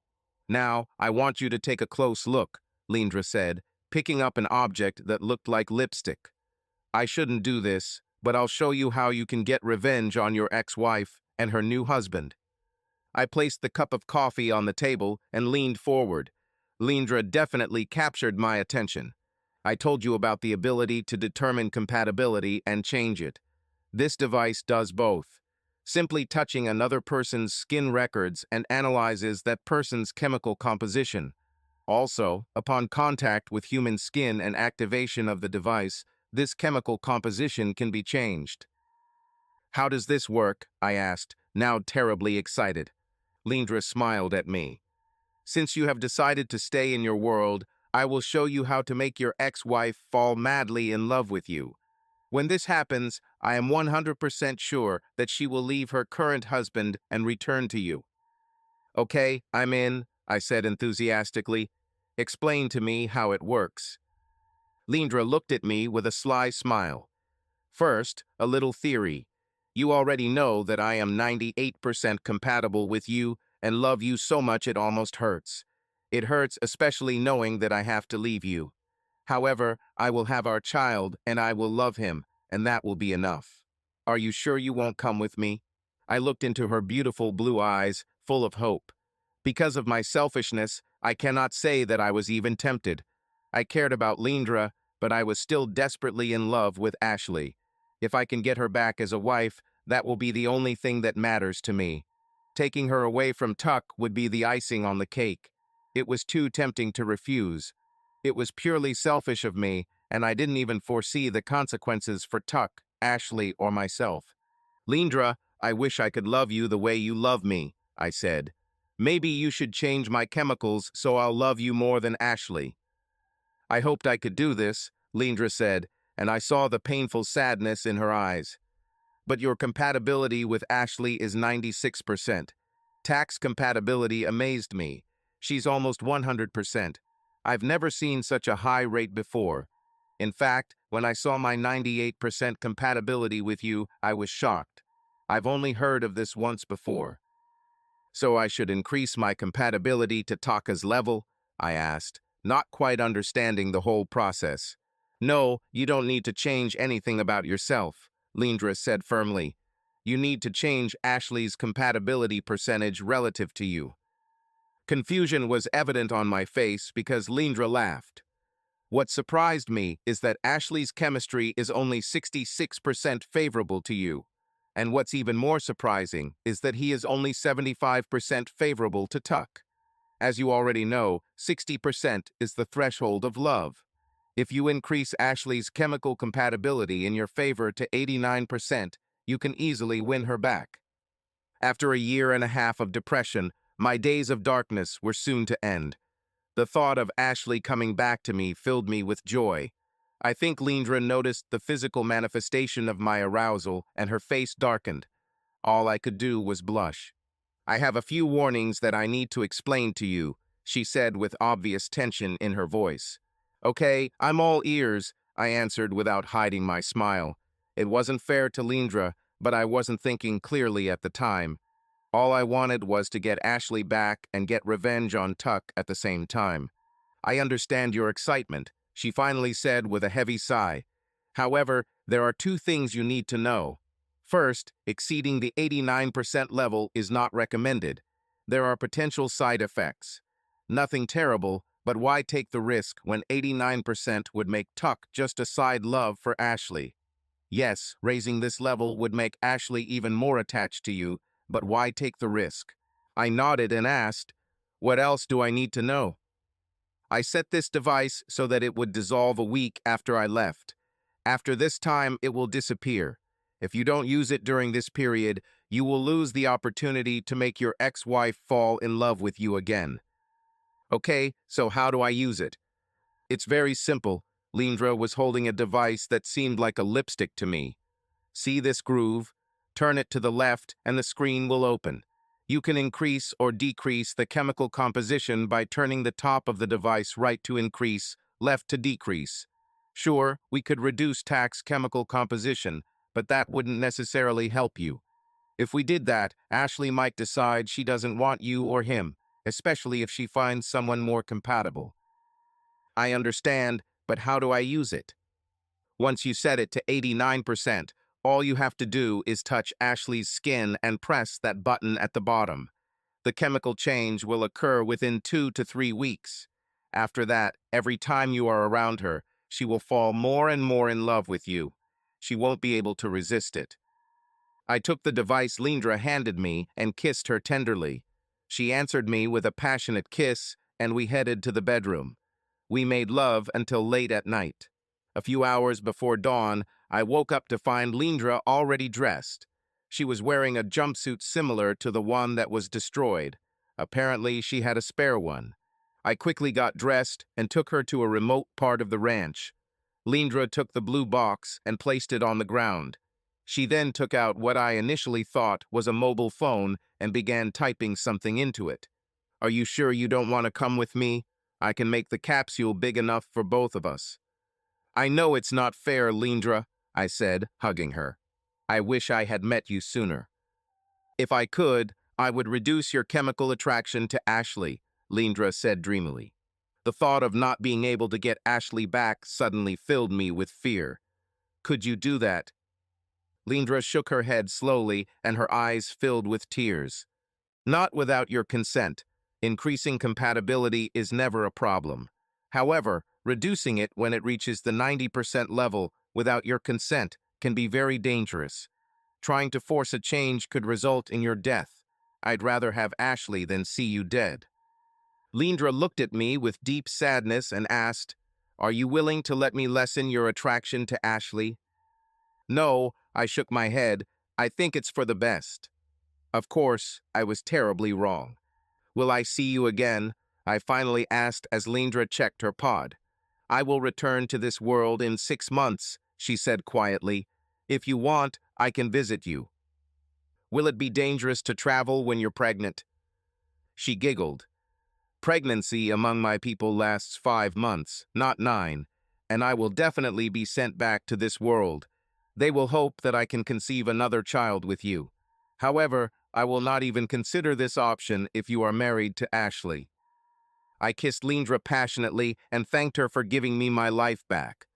Speaker 1: "Now, I want you to take a close look," Leandra said, picking up an object that looked like lipstick. "I shouldn't do this, but I'll show you how you can get revenge on your ex-wife and her new husband." I placed the cup of coffee on the table and leaned forward. Leandra definitely captured my attention. "I told you about the ability to determine compatibility and change it. This device does both. Simply touching another person's skin records and analyzes that person's chemical composition. Also, upon contact with human skin and activation of the device, this chemical composition can be changed. How does this work? I asked, now terribly excited. Leandra smiled at me. Since you have decided to stay in your world, I will show you how to make your ex-wife fall madly in love with you. When this happens, I am 100% sure that she will leave her current husband and return to you. Okay, I'm in, I said enthusiastically. Explain to me how it works. Leandra looked at me with a sly smile. First, a little theory. You already know that I am 98% compatible with you and love you so much it almost hurts. It hurts especially knowing that I have to leave you. However, I will have our child and I will love him, and that will be enough. Are you sure you won't come with me? I looked into her beautiful blue eyes, full of hope. Because of my selfishness, I cannot say that I was even tempted. I cared about Leandra, but I was still desperately in love with Ashley. If I can get her back as a wife, that will be the only thing that matters to me. Taking her away from Tuck would be the icing on the cake. It was too tempting to refuse. It was purely selfish of me, and I didn't even foresee the consequences for Tuck, Ashley, or myself. Leandra, I wish I could love you the way you love me, I said. Maybe you should change my chemicals so I'll love you more than Ashley. I hoped I could do this, Leandra said, and I saw the painful sadness in her eyes. But your compatibility with Ashley is 96%. Tax compatibility amazed me. She's almost 100%. I've never seen such a high rate before. In fact, when I saw my 98% compatibility with you, I was shocked. I've only heard of this once before. So I should increase my compatibility to Taka's level? I asked, not quite understanding the whole process. No, you don't need to change anything about yourself, Leandra said firmly. You need to change Ashley's compatibility percentage relative to you. Confusion was evident on my face because Leandra laughed. What surprised me is that Ashley's chemistry is only 66% favorable to you. And what's even more surprising is that he is only 75% favorable to Tuck. As you already know, 60% is the threshold of love. If you increase Ashley's chemical compatibility in your favor to 89%, you can easily win her back. After a year and a half of depression, my days of darkness were soon to end. The thought of Ashley coming back to me filled me with joy. I think Leandra noticed the physical manifestation of my arousal and her face darkened. All I could do was blush. I have a few warnings that I need to explain to you, she said with obvious tension in her voice. Okay, I'm all ears, I answered without hiding my smile. It wasn't fair to Leandra, but I wasn't thinking clearly at the time. All I wanted was to get Ashley back and get revenge on Tuck at the same time. I understand your excitement, she finally said with a heavy sigh. However, there are two things you need to know. First, exceeding the 89% level is not recommended. There are potential side effects. Nothing terrible, but why take the risk when 89% would make Tuck just a side love for Ashley? Yes, raising this level would make Ashley even more attached to you, but why take the risk? I nodded and asked, what else do I need to know? I set this device so that it would dissolve a week after I left. After this time, it will disappear. If you don't use it during this period, you will lose the opportunity to make your ex-wife fall in love with you again. Okay, so how do I use it? It's very simple. Leandra was holding a device that seemed like a lipstick to me. See this groove? Turn it to the left and the screen will open. You can increase or decrease the chemical composition by turning the top of the device right to increase, left to decrease. Sure, we could reduce Tack's chemical composition, but that wouldn't necessarily help you. If we did that, Ashley might decide she doesn't want you or him, especially if she finds someone more compatible. I understand, but how do I use it? Once you set it to 89%, all you have to do is touch Ashley's skin and press that button at the bottom. The chemical change will occur within 2 to 3 weeks. After that, every time you are around her, she will fall more and more in love with you. She won't be able to resist it. I took the device Leandra handed me and kissed her tenderly. She answered me with a passionate kiss, and we headed to the bedroom. We made love until late at night. A few hours before dawn, I woke up to find Leandra already dressed. She was wearing a jumpsuit similar to the one that was destroyed. Apparently, she had a spare one. I quickly got dressed and took her to a remote part of the ranch. Leandra took the blue box and placed it on the ground. She then took out what I initially thought was a mobile phone and began typing something into it. "Are you sure you don't want to come with me? I can make the capsule big enough for both of us." "I know it's not fair, Leandra," I said, hugging her. "I wish I had met you sooner. If I could, I would reduce your chemical attraction to Ashley," Leandra said dreamily. The thought of not being able to get Ashley back suddenly filled me with fear. "Could you do that?" Leandra shook her head slowly, and her eyes filled with tears. "Not without your consent. Increasing compatibility is never a problem. However, reducing it when it reaches the 90% level without your consent can be very dangerous. Trying to force a change could result in your death. I'd rather have Ashley than see you dead." Leandra looked at me with deep sadness and asked, "Are you willing to let me lessen your attraction to Ashley?" "No," I shook my head. "I think it's for the best." Of course, I was terribly wrong. "Will I see you again?" I finally asked as Leandra checked her pod. "I will return to this world in 6 months," she said quietly. "If you want, I can visit you." "Will it be dangerous to travel when you're pregnant?" She giggled. "Pregnancy among my people lasts 5 months, not 9, and I will definitely be sent back to this world. They will hope that I can conceive another child with you. However, I will not even consider this option if you are married to Ashley." I kissed Leandra passionately and thanked her for giving me my life back.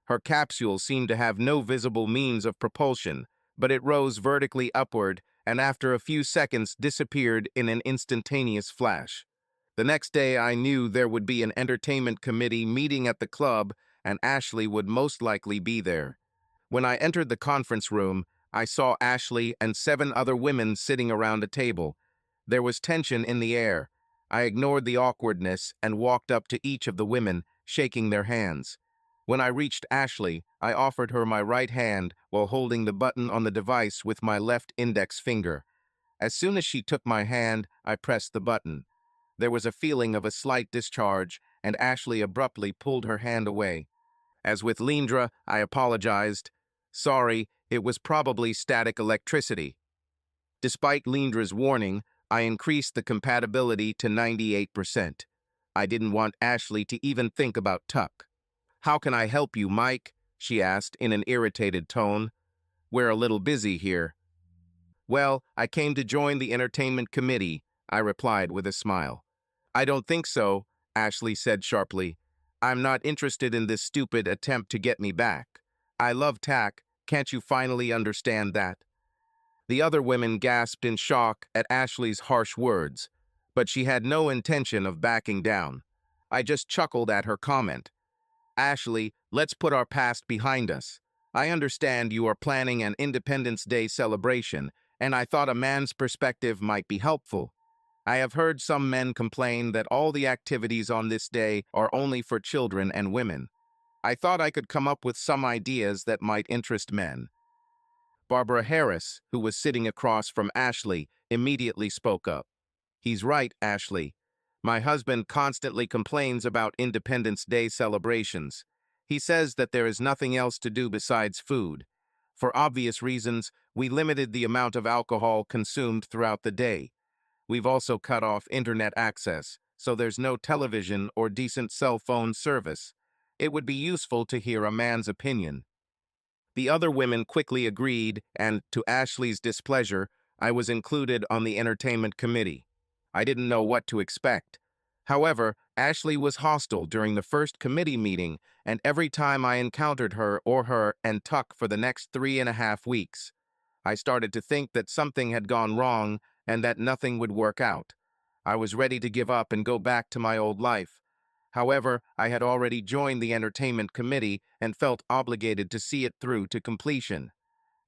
Speaker 1: Her capsule seemed to have no visible means of propulsion, but it rose vertically upward and after a few seconds disappeared in an instantaneous flash. The next day I knew there would be an entertainment committee meeting at the club and Ashley would most likely be there. When I entered the conference room, I saw Ashley and 7 other women sitting around a table. There was tension in the air. I ignored the awkwardness and walked up to each of the women, shaking their hands. When I reached Ashley, I offered her my right hand while holding the button on the device with my left index finger. As soon as she took my hand, I pressed the button. There was a feeling of a slight discharge, and Ashley abruptly pulled her hand away. As with Leandra, I apologized. "Sorry, it was probably static electricity." Despite Leandra's warning, I increased the compatibility to 98%. I didn't want Ashley to even think about Tuck. "How can I help you, Mike?" she asked in an irritated tone. "We're a little busy here." "Well, I came to join the entertainment committee," I replied with a smile. "I don't think so," Ashley said sharply. "I'm not interested in this stupid attempt to get me back. I love Tack. Can't you finally understand that?" The other women gasped in shock at Ashley's harsh words, but she had no intention of backing down. I just chuckled at her comment. "Ashley, let's put our past behind us. I understand you are planning an Independence Day celebration, and I thought a man's perspective might be helpful. I have heard some men complain that all the activities on this day are only for children and women. I thought I could come up with some ideas that might interest men." Barbara Harris, who was sitting across from Ashley, immediately spoke up. "He's right, Ashley. My husband constantly complains about Independence Day celebrations. He says that there is nothing else to do besides food. For obvious reasons, we limited the amount of alcohol consumed throughout the day. We've also cut off internet access, so there's no television or decent cell phone service. It would be useful to hear a man's opinion." The other women quickly agreed, and, to Ashley's displeasure, I was included on the entertainment committee. I didn't know what to expect. However, Ashley was hostile during the first committee meeting, and every time I encountered her or her and Tuck for the next 3.5 weeks. I started to think that something had gone wrong and that nothing would work out. I was ready to give up and go back to my old life. However, I had already joined the entertainment committee and felt obligated to see it through to completion.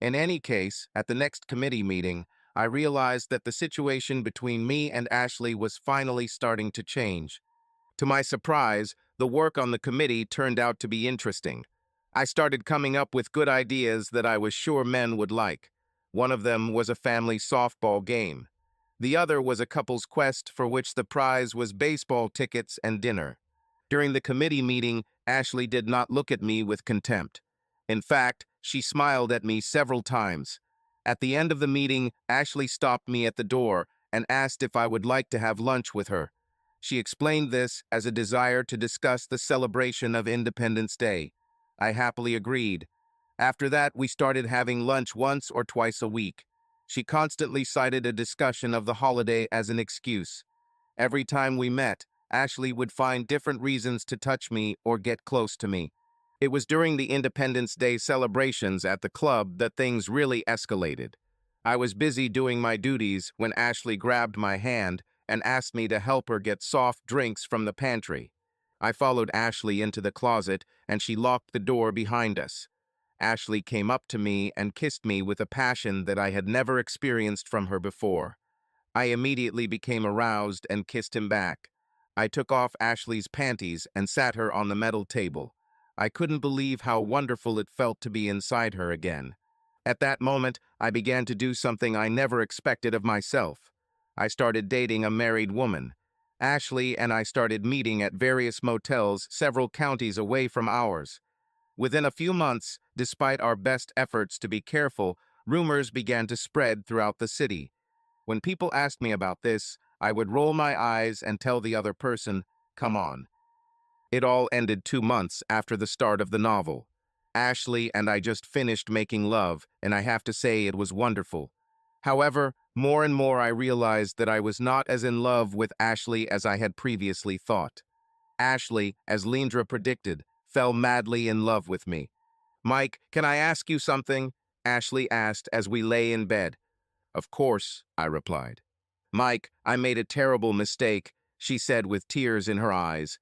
Speaker 1: In any case, at the next committee meeting, I realized that the situation between me and Ashley was finally starting to change. To my surprise, the work on the committee turned out to be interesting. I started coming up with good ideas that I was sure men would like. One of them was a family softball game. The other was a couple's quest for which the prize was baseball tickets and dinner. During the committee meeting, Ashley did not look at me with contempt. In fact, she smiled at me several times. At the end of the meeting, Ashley stopped me at the door and asked if I would like to have lunch with her. She explained this as a desire to discuss the celebration of Independence Day. I happily agreed. After that, we started having lunch once or twice a week. She constantly cited a discussion of the holiday as an excuse. Every time we met, Ashley would find different reasons to touch me or get close to me. It was during the Independence Day celebrations at the club that things really escalated. I was busy doing my duties when Ashley grabbed my hand and asked me to help her get soft drinks from the pantry. I followed Ashley into the closet and she locked the door behind us. Ashley came up to me and kissed me with a passion that I had never experienced from her before. I immediately became aroused and kissed him back. I took off Ashley's panties and sat her on the metal table. I couldn't believe how wonderful it felt to be inside her again. At that moment, I began to do something I never expected of myself. I started dating a married woman. Ashley and I started meeting at various motels several counties away from ours. Within a few months, despite our best efforts to be careful, rumors began to spread throughout the city. When people asked me about this, I would roll my eyes and tell the other person, "Come on." It all ended 2 months after the start of the novel. Ashley and I just finished making love, and I have to say it was wonderful. However, more and more I realized that I was not as in love with Ashley as I had previously thought. Ashley, as Leandra predicted, fell madly in love with me. "Mike, can I ask you something?" Ashley asked as we lay in bed. "Of course," I replied. "Mike, I made a terrible mistake," she said with tears in her eyes.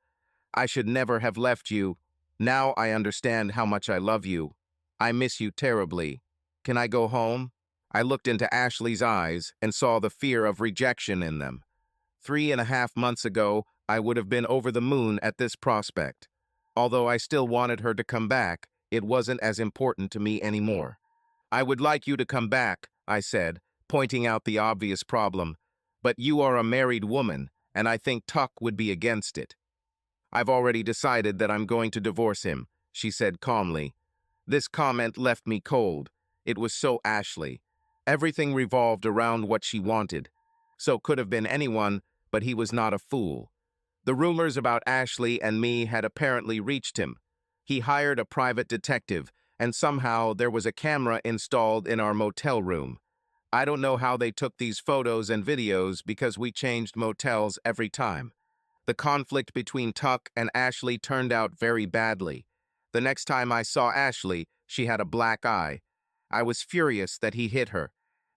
Speaker 1: "I should never have left you. Now I understand how much I love you. I miss you terribly. Can I go home?" I looked into Ashley's eyes and saw the fear of rejection in them. 3.5 months ago, I would have been over the moon at this prospect. Although I still wanted her to come back, it wasn't as important to me anymore. "I would like you to come back," I said, pointing out the obvious problem. "But you are a married woman, and I think Tuck would be against it." "I've already decided that I'm going to divorce him," she said calmly. This comment left me cold. It was so Ashley. Everything revolved around what she wanted. So could have been anyone, but he was not a fool. The rumors about Ashley and me had apparently reached him. He hired a private detective, and somehow there was a camera installed in our motel room. I don't know how they took these photos and videos because we changed motels every time. The conflict between Tuck and Ashley turned out very badly. The next time I saw Ashley, she had a black eye. I was furious that he hit her.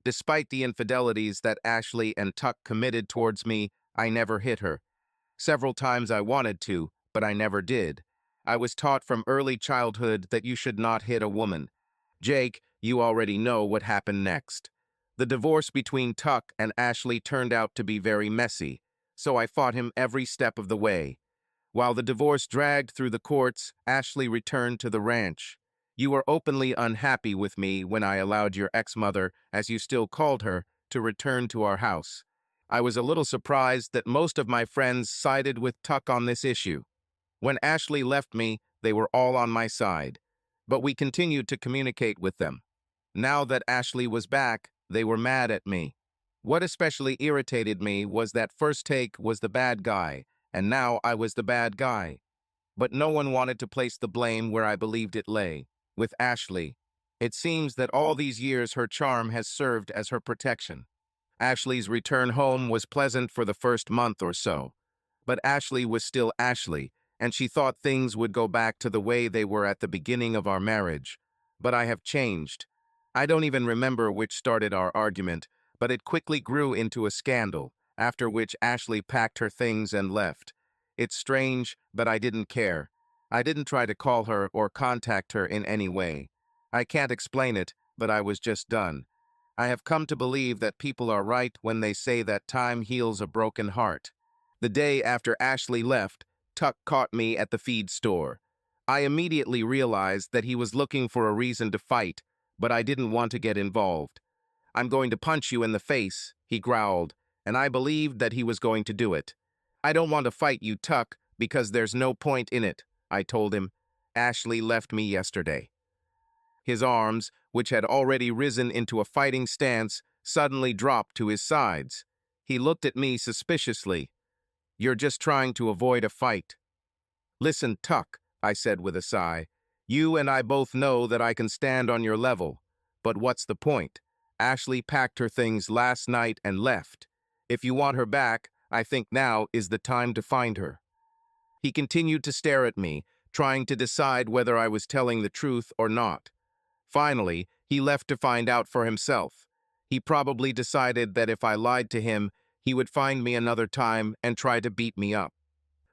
Speaker 1: Despite the infidelities that Ashley and Tuck committed towards me, I never hit her. Several times I wanted to, but I never did. I was taught from early childhood that you should not hit a woman. Jake, you already know what happened next. The divorce between Tuck and Ashley turned out to be very messy, so I fought him every step of the way. While the divorce dragged through the courts, Ashley returned to the ranch. You were openly unhappy with me when I allowed your ex-mother, as you still called her, to return to our house. I was a little surprised that most of my friends sided with Tuck on this issue. When Ashley left me, they were all on my side, but we continued to communicate with them. Now that Ashley was back, they were mad at me. What especially irritated me was that First Take was the bad guy, and now I was the bad guy. But no one wanted to place the blame where I believed it lay, with Ashley. It seems that all these years her charm has served as her protection. Ashley's return home was pleasant for the first month or so. But Ashley was still Ashley, and she thought things would go back to the way they were at the beginning of our marriage. But I have changed. I don't even remember which started our argument, but it quickly grew into a scandal, after which Ashley packed her things and left. It's strange, but I didn't care. I didn't try to call her or contact her in any way. I can't explain it, but I was just done. I have come to believe that people are right when they say that time heals a broken heart. The day after Ashley left, Tuck caught me at the feed store. I immediately realized that he was looking for a reason to fight, but I didn't want to get involved. "I'm going to punch you in the face," he growled, and I believed that he was going to do it. "I don't want to fight you, Tuck, because there's no point in it," I told him. "Ashley left me yesterday." His arms, which had already risen into a fighting stance, suddenly dropped to his sides. He looked at me suspiciously. "You're just trying to avoid a fight." "Listen, Tuck," I said with a sigh. "You and I both know that I can stand on your level. But what's the point? Ashley packed her things last night and left. If you want her back, I think now is the time to find her." He continued to stare at me, trying to decide whether I was telling the truth or not. Finally, he left to find out for himself. He probably decided that if I lied to him, he would find me another time and try to beat me up.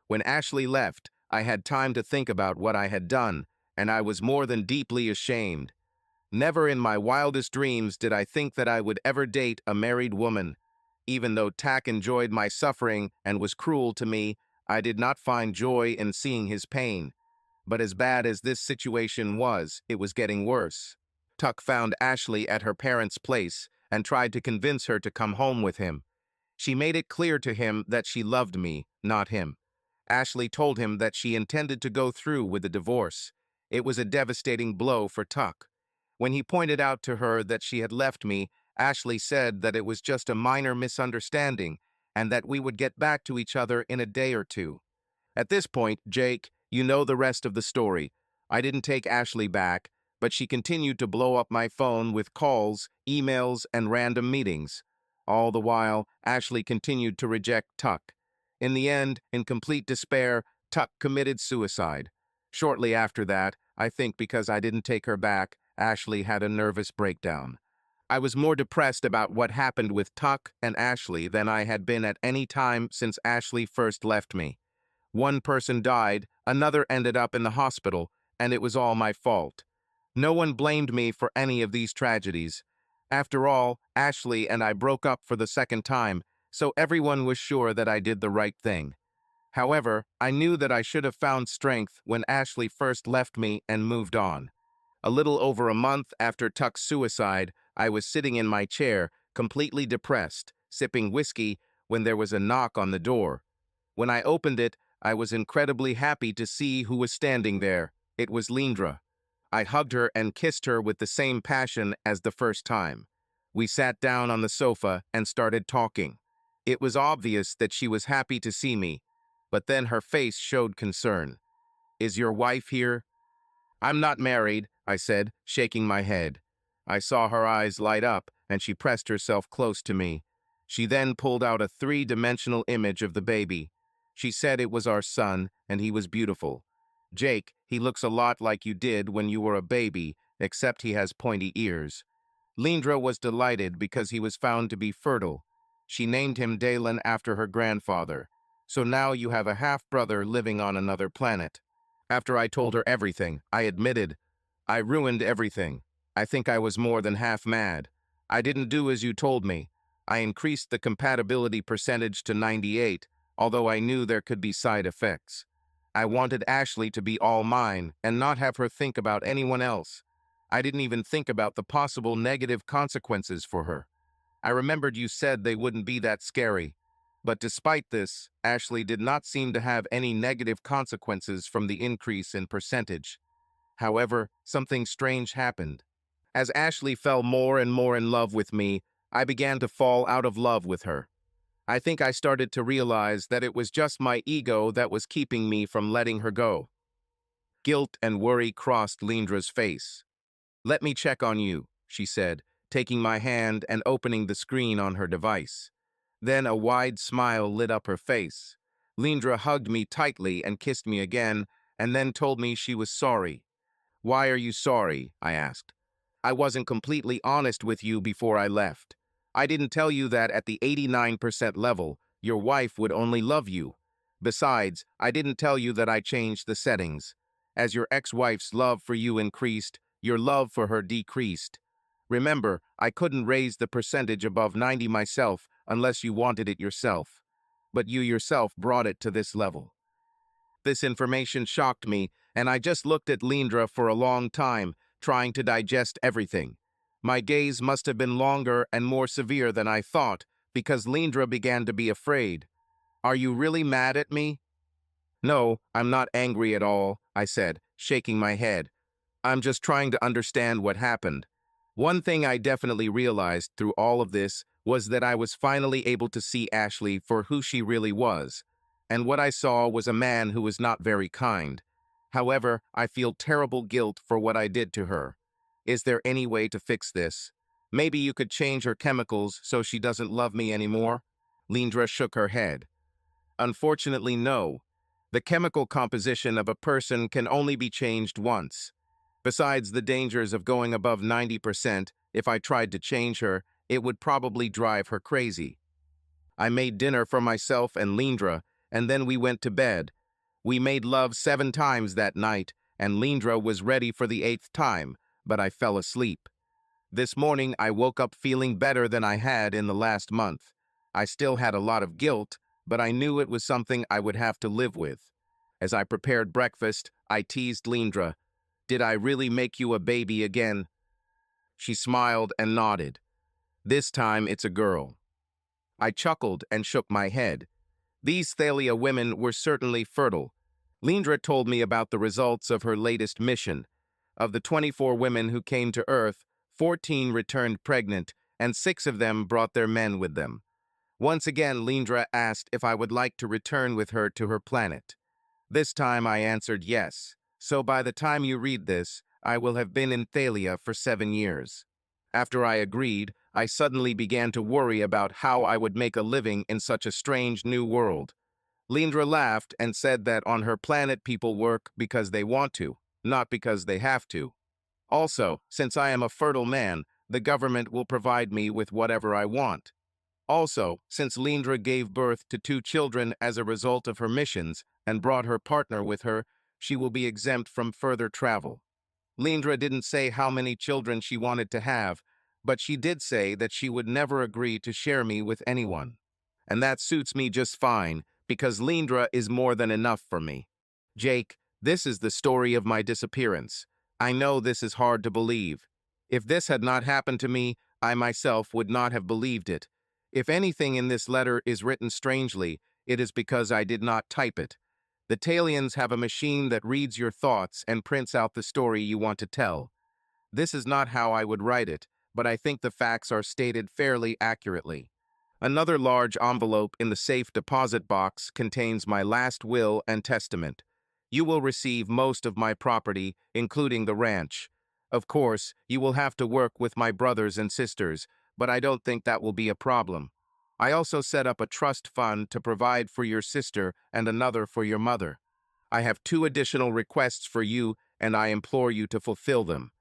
Speaker 1: When Ashley left, I had time to think about what I had done, and I was more than deeply ashamed. Never in my wildest dreams did I think that I would ever date a married woman. Even though Tack enjoyed my suffering and was cruel to me, I did not find joy in seeing his pain. But as bad as this situation was, it was getting worse. Tuck found Ashley at her parents' place and tried to convince her to come home with him. She made it clear to him that she loved me, not him. Ashley told him that she intended to go through with the divorce. It was a devastating blow for Tuck. When he pointed out to her that she had left me, Ashley said that it was just a minor misunderstanding and that we would get back to each other in a day or two. At this point, Jake, you know the rest of the story. I didn't take Ashley back, but she continued to blow up my phone with calls, emails, and random meetings. All the while, Ashley continued to reject Tuck. In the end, in complete despair, Tuck committed suicide. Shortly after that, I think because I didn't take her back, Ashley had a nervous breakdown. I was more depressed about what happened with Tuck and Ashley than I had been at any time since Ashley first left me. One person died, another ended up in the hospital, and it was all my fault. No one blamed me for any of these tragedies. After all, Ashley and I broke up for the second time, so everyone was sure that I did the right thing. However, I knew that I should have found strength when Ashley first left me and moved on. A little over a month after Tuck's suicide, I was sitting in my chair, completely depressed, sipping whiskey, when there was a knock on the door. When I opened it, I was incredibly happy to see who was standing there. It was Leandra. I hugged her and kissed her with the same passion as the first time. We sat down on the sofa and started talking. It was obvious that she was happy to see me, but then her face showed concern. "Is your wife here?" "I'm not married," I said, shaking my head. I saw her eyes light up, and she pressed herself close to me. She then pulled out a three-dimensional image of the baby. She said it was our son, and he was beautiful. "Jake, he looks a lot like you did when you were a baby, except he has pointy ears." Leandra was delighted because he was found to be fertile. She named him Dalen after her grandfather. "So now you have a half-brother living on another planet." After I told her everything, I admitted, "I ruined everything. I think I was more than half mad. I didn't do as you told me. I increased the compatibility percentage to 98, although I knew there could be side effects. I wanted Ashley to be all mine and not have her think about anyone else. I didn't even think about the possible negative consequences for her. I remembered you said they wouldn't be that scary. But despite this, Ashley did not seem to have any negative consequences from the increase in percentage. However, something strange happened. As Ashley fell more and more in love with me, I began to fall out of love with her. I think I started to realize that it was just my ego that was keeping me from letting her go. Guilt and worry crossed Leandra's face. "Let me check on you," she said, taking my hand and opening the screen on her device. Then a wide smile lit up her face. Leandra hugged me tightly and kissed me again, and then told me she was sorry. "Why are you sorry?" I asked. "I wasn't completely honest with you before I left. I didn't tell you that at the 89% level, your wife would only love you. Besides, I didn't tell you that I changed the settings. As your ex-wife's love for you increased, your love for her decreased. Remember, I couldn't raise the percentage above 90 myself unless you wanted it yourself. But you yourself brought it to this level. This information shocked me, and I just looked at Leandra for a long time, trying to digest everything. My gaze must have been longer and more severe than I thought, because Leandra began to be afraid. Are you really mad at me? No, I'm not angry at all, I said, shaking my head. I'm just trying to understand what happened. One thing I definitely realized through all of this was that I was finally able to see Ashley for who she really was. And what I saw was a man who was not very kind. However, I feel terrible guilt for what I did to her. Is there any way to fix this? Maybe you could change her chemicals so she doesn't love me anymore? Leandra shook her head. Unfortunately, no. The chemical composition of a person can only be changed once. Besides the dangers of going above 90%, if I tried to change her, it would probably drive her crazy. I made dinner for myself and Leandra, and then we went to bed. We made love 7 times that night, and Leandra was ready for the 8th time, but I fell asleep. This morning, I woke up feeling better than I had in the last month. I still had a lot of guilt, but I knew it was something I would have to live with. As I prepared breakfast, I teased Leandra. Did I really make you a baby again? She smiled and nodded. This time it's a girl. I chuckled and shook my head. These Thalia women were certainly fertile. Leandra told me about the results of her latest mission. Of the 24 women who came to Earth, 14 returned pregnant, and 6 of them brought their men with them. Once again, Leandra asked if I would like to return with her to her planet. This time I answered yes, so by the time you read this, I will have been in Thalia for 7 years. After I agreed, I suddenly began to worry about how I would make a living in such a strange new world. Leandra laughed and said that on her planet people work because they want to, not because they have to. Also, since I am a fertile man, the government will provide me with whatever I want. Also, since Leandra gave birth to 2 children as a result of her missions and brought her partner with her, she will be exempt from further travel. Leandra didn't say how many children she wanted to have, but she did say that she would never agree to share me with anyone. And that suits me just fine, because Leandra is more than enough for me. Jake, this is the story of my disappearance. I know this is hard to believe. If this had not happened to me, I myself would not have believed it. If anything in this letter is written strangely, it is because I did not type it. The Talians have a machine that reads your thoughts and prints out the story you want to tell. This is not how I would write it, but I think the facts are stated fairly accurately. Another large envelope in the safe deposit box contains my last will and testament. You will receive most of my property, including the ranch. Of course, you will have to work with my brothers and sisters, but I don't think that will be a problem. I also set up a trust fund to provide for your sister and another for your mother. I have 2 additional requests for you, and I implore you to fulfill them.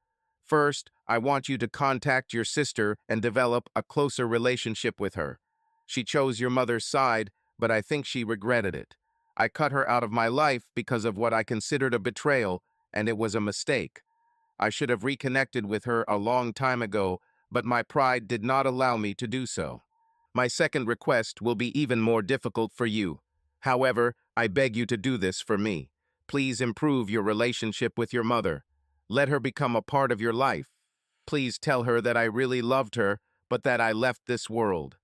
Speaker 1: First, I want you to contact your sister and develop a closer relationship with her. She chose your mother's side, but I think she regretted it. I cut her out of my life because of what I considered a betrayal, and it was a mistake. I should have reconnected with her a long time ago, but my pride did not allow me to do so. My second request will be even more difficult for you. However, I beg you to do this for me. Please improve your relationship with your mother. Let her become a part of your life. Please tell her that I really loved her, but that I left this world.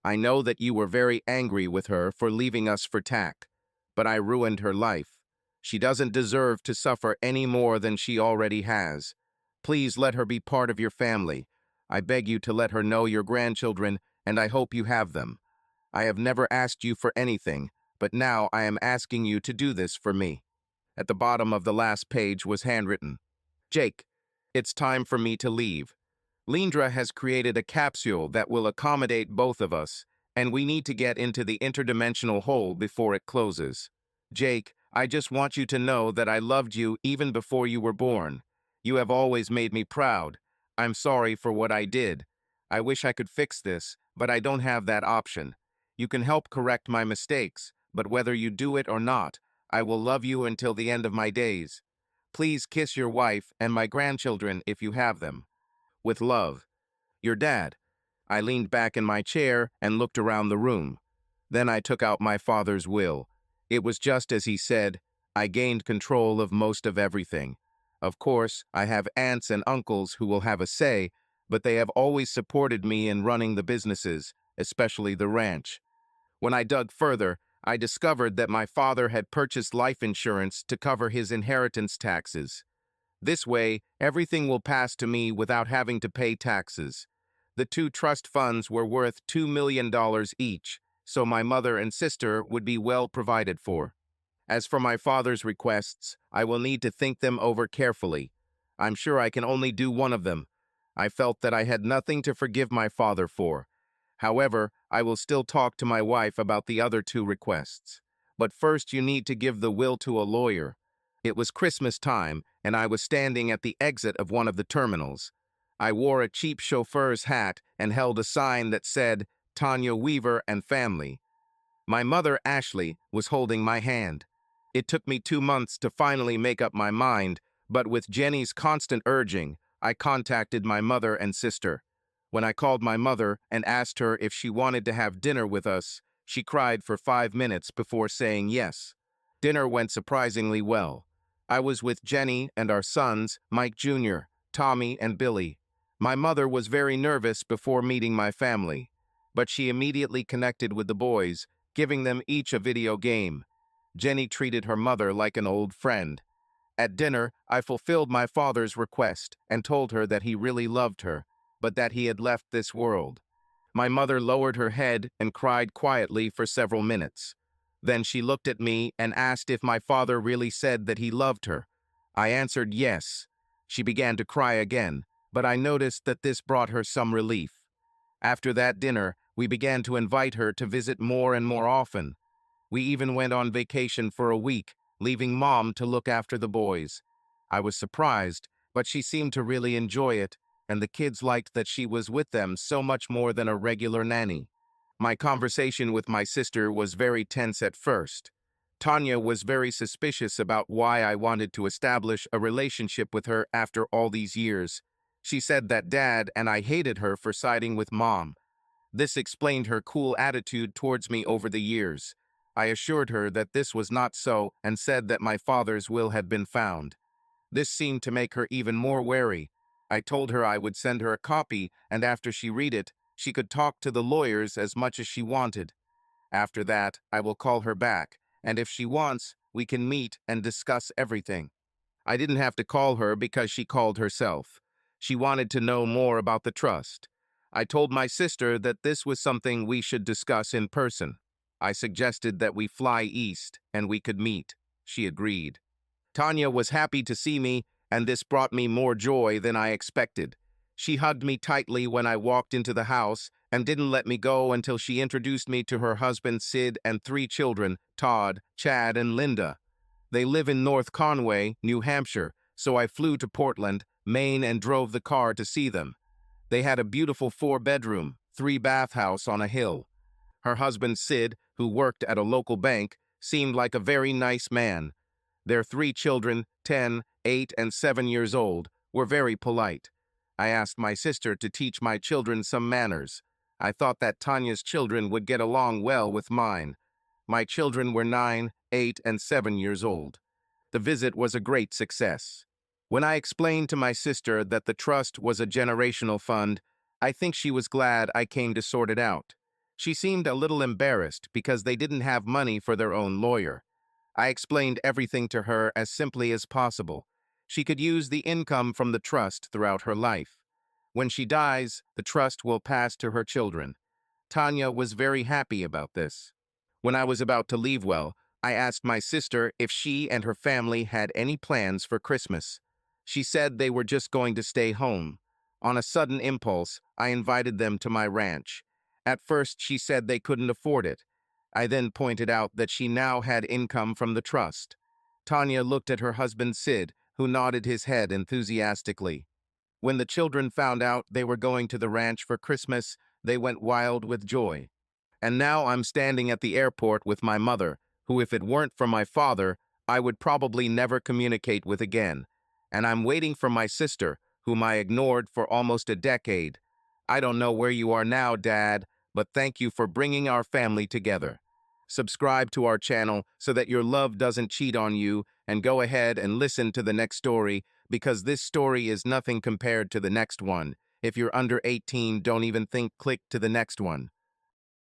Speaker 1: I know that you were very angry with her for leaving us for TAC, but I ruined her life. She doesn't deserve to suffer any more than she already has. Please let her be part of your family. I beg you to let her know your grandchildren, and I hope you have them. I have never asked you for anything, but now I am asking you to do this for me. At the bottom of the last page was handwritten, Jake, it's time for me to leave. Leandra has created a capsule that will accommodate both of us, and we need to get into the interdimensional hole before it closes. Jake, I just want you to know that I loved you even before you were born. You have always made me proud. I'm sorry for what I did. I wish I could fix this, but I don't have that option. You can help correct my mistakes, but whether you do it or not, I will love you until the end of my days. Please kiss your wife and my grandchildren if you have them. With love, Your dad." I leaned back in my chair and looked around the room. Then I took out my father's will. It was just as he said. I gained control of most of everything. Of course, I have aunts and uncles who will have a say, but they have always supported me in running the businesses, especially the ranch. When I dug further, I discovered that my father had purchased life insurance to cover his inheritance taxes. This way, everything will pass to me without having to pay taxes. The two trust funds were worth $2 million each, so my mother and sister would be well provided for. As for my father's requests, I will need to think them over carefully. I'm sure I can only do one of them. I felt that I had nothing to forgive my father for. However, I will still talk to my wife about the other two requests. But first you need to give the will to a lawyer. It was Christmas time, and I was standing at the exit of one of the terminals. I wore a cheap chauffeur's hat and held a sign that said, "Tanya Weaver and Family." My mother, Ashley, was holding my hand. It took me 2 months to finally make up my mind, but with Jenny's constant urging, I contacted my mother and sister. When I called my mother and asked her if she wanted to have dinner with us, she cried for 5 minutes before saying yes. Dinner went surprisingly well. I was with Jenny and our sons, Mike Jr., Tommy, and Billy. My mother was very nervous before meeting my family, but she immediately connected with the boys, giving them each a video game. Jenny treated her mother like an old friend. At dinner, I fulfilled my father's request and told her that he really loved her, but that he had left this world. My mother lowered her head and cried quietly for several minutes. Then she looked at me and asked if my father really said that he loved her. I answered yes. She began to cry again, but I noticed that this brought her some relief. After that dinner, we began to invite her to visit more and more often. We even went on vacation for a week, leaving Mom to look after the boys. I was surprised, but she seemed to really enjoy it, and the kids liked that she was with them so much more than a regular nanny. My conversation with my sister was very tense at first. Tanya was very suspicious about why I wanted to establish a relationship with her after all these years. She said that Dad and I hated her for siding with Mom. This explained her cool attitude towards me over the years. I assured her that this was not so and said that my father's will had been found. This seemed to make her even more wary. I told her I would send her a copy, and after she read it, she could talk to the lawyers as much as she wanted. After that, I will call her back, and if she wants, we can meet and discuss everything. I didn't have to call her because she called herself. She wanted to know more about the trust. I told my sister that this was something we should discuss in person. I suggested that we fly east and we could meet. She agreed. Tanya was happy to see me, and this brought me more joy than I expected. She hugged me tightly when I walked into the house and didn't let me go until she introduced me to her husband Sid and 3 children, Todd, Chad, and Linda. They live in North Conway, New Hampshire, so I flew to Portland, Maine, and drove the car to see them. They had a beautiful 4-bedroom, 3-bath house on a hill. Her husband Sid, who worked at a local bank, seemed like a very nice man. Their 3 children, 10, 8, and 7 years old, were very polite. I asked my sister to teach my children some manners. I thought that Tanya's children would get along well with mine. My children were 9, 8, and 7 years old. The visit was a great success. When I explained to my sister that the trust was a generational fund, I think she was glad I came to sort it out. She seemed a little embarrassed because they didn't have money for their own lawyer. I explained everything to her as simply as possible. She could use the income from the trust throughout her life. When she dies, the trust will pass to her children. Tanya was very happy about this. When I was about to leave, I asked my sister if she and her family had any plans for Christmas. She said they were just going to stay home. On a sudden impulse, I invited them to my ranch. At first, she said they couldn't afford it. I then pointed out that she now had income from the trust. Tanya looked at her husband Sid, who nodded his head enthusiastically. When the children found out they were going to the ranch for Christmas, they went wild with joy. And now I'm standing at the airport with my mother, who, if it weren't for my father, I would probably never communicate with again. And I'm waiting for my sister, whom I ignored for almost a decade. I don't know where you are now, Dad, but thank you for bringing our family together. Subscribe to our channel so that your love doesn't cheat on you, and go ahead and listen to the next story, because this story is nothing compared to the next one. If you're under 18, don't even think click to the next one.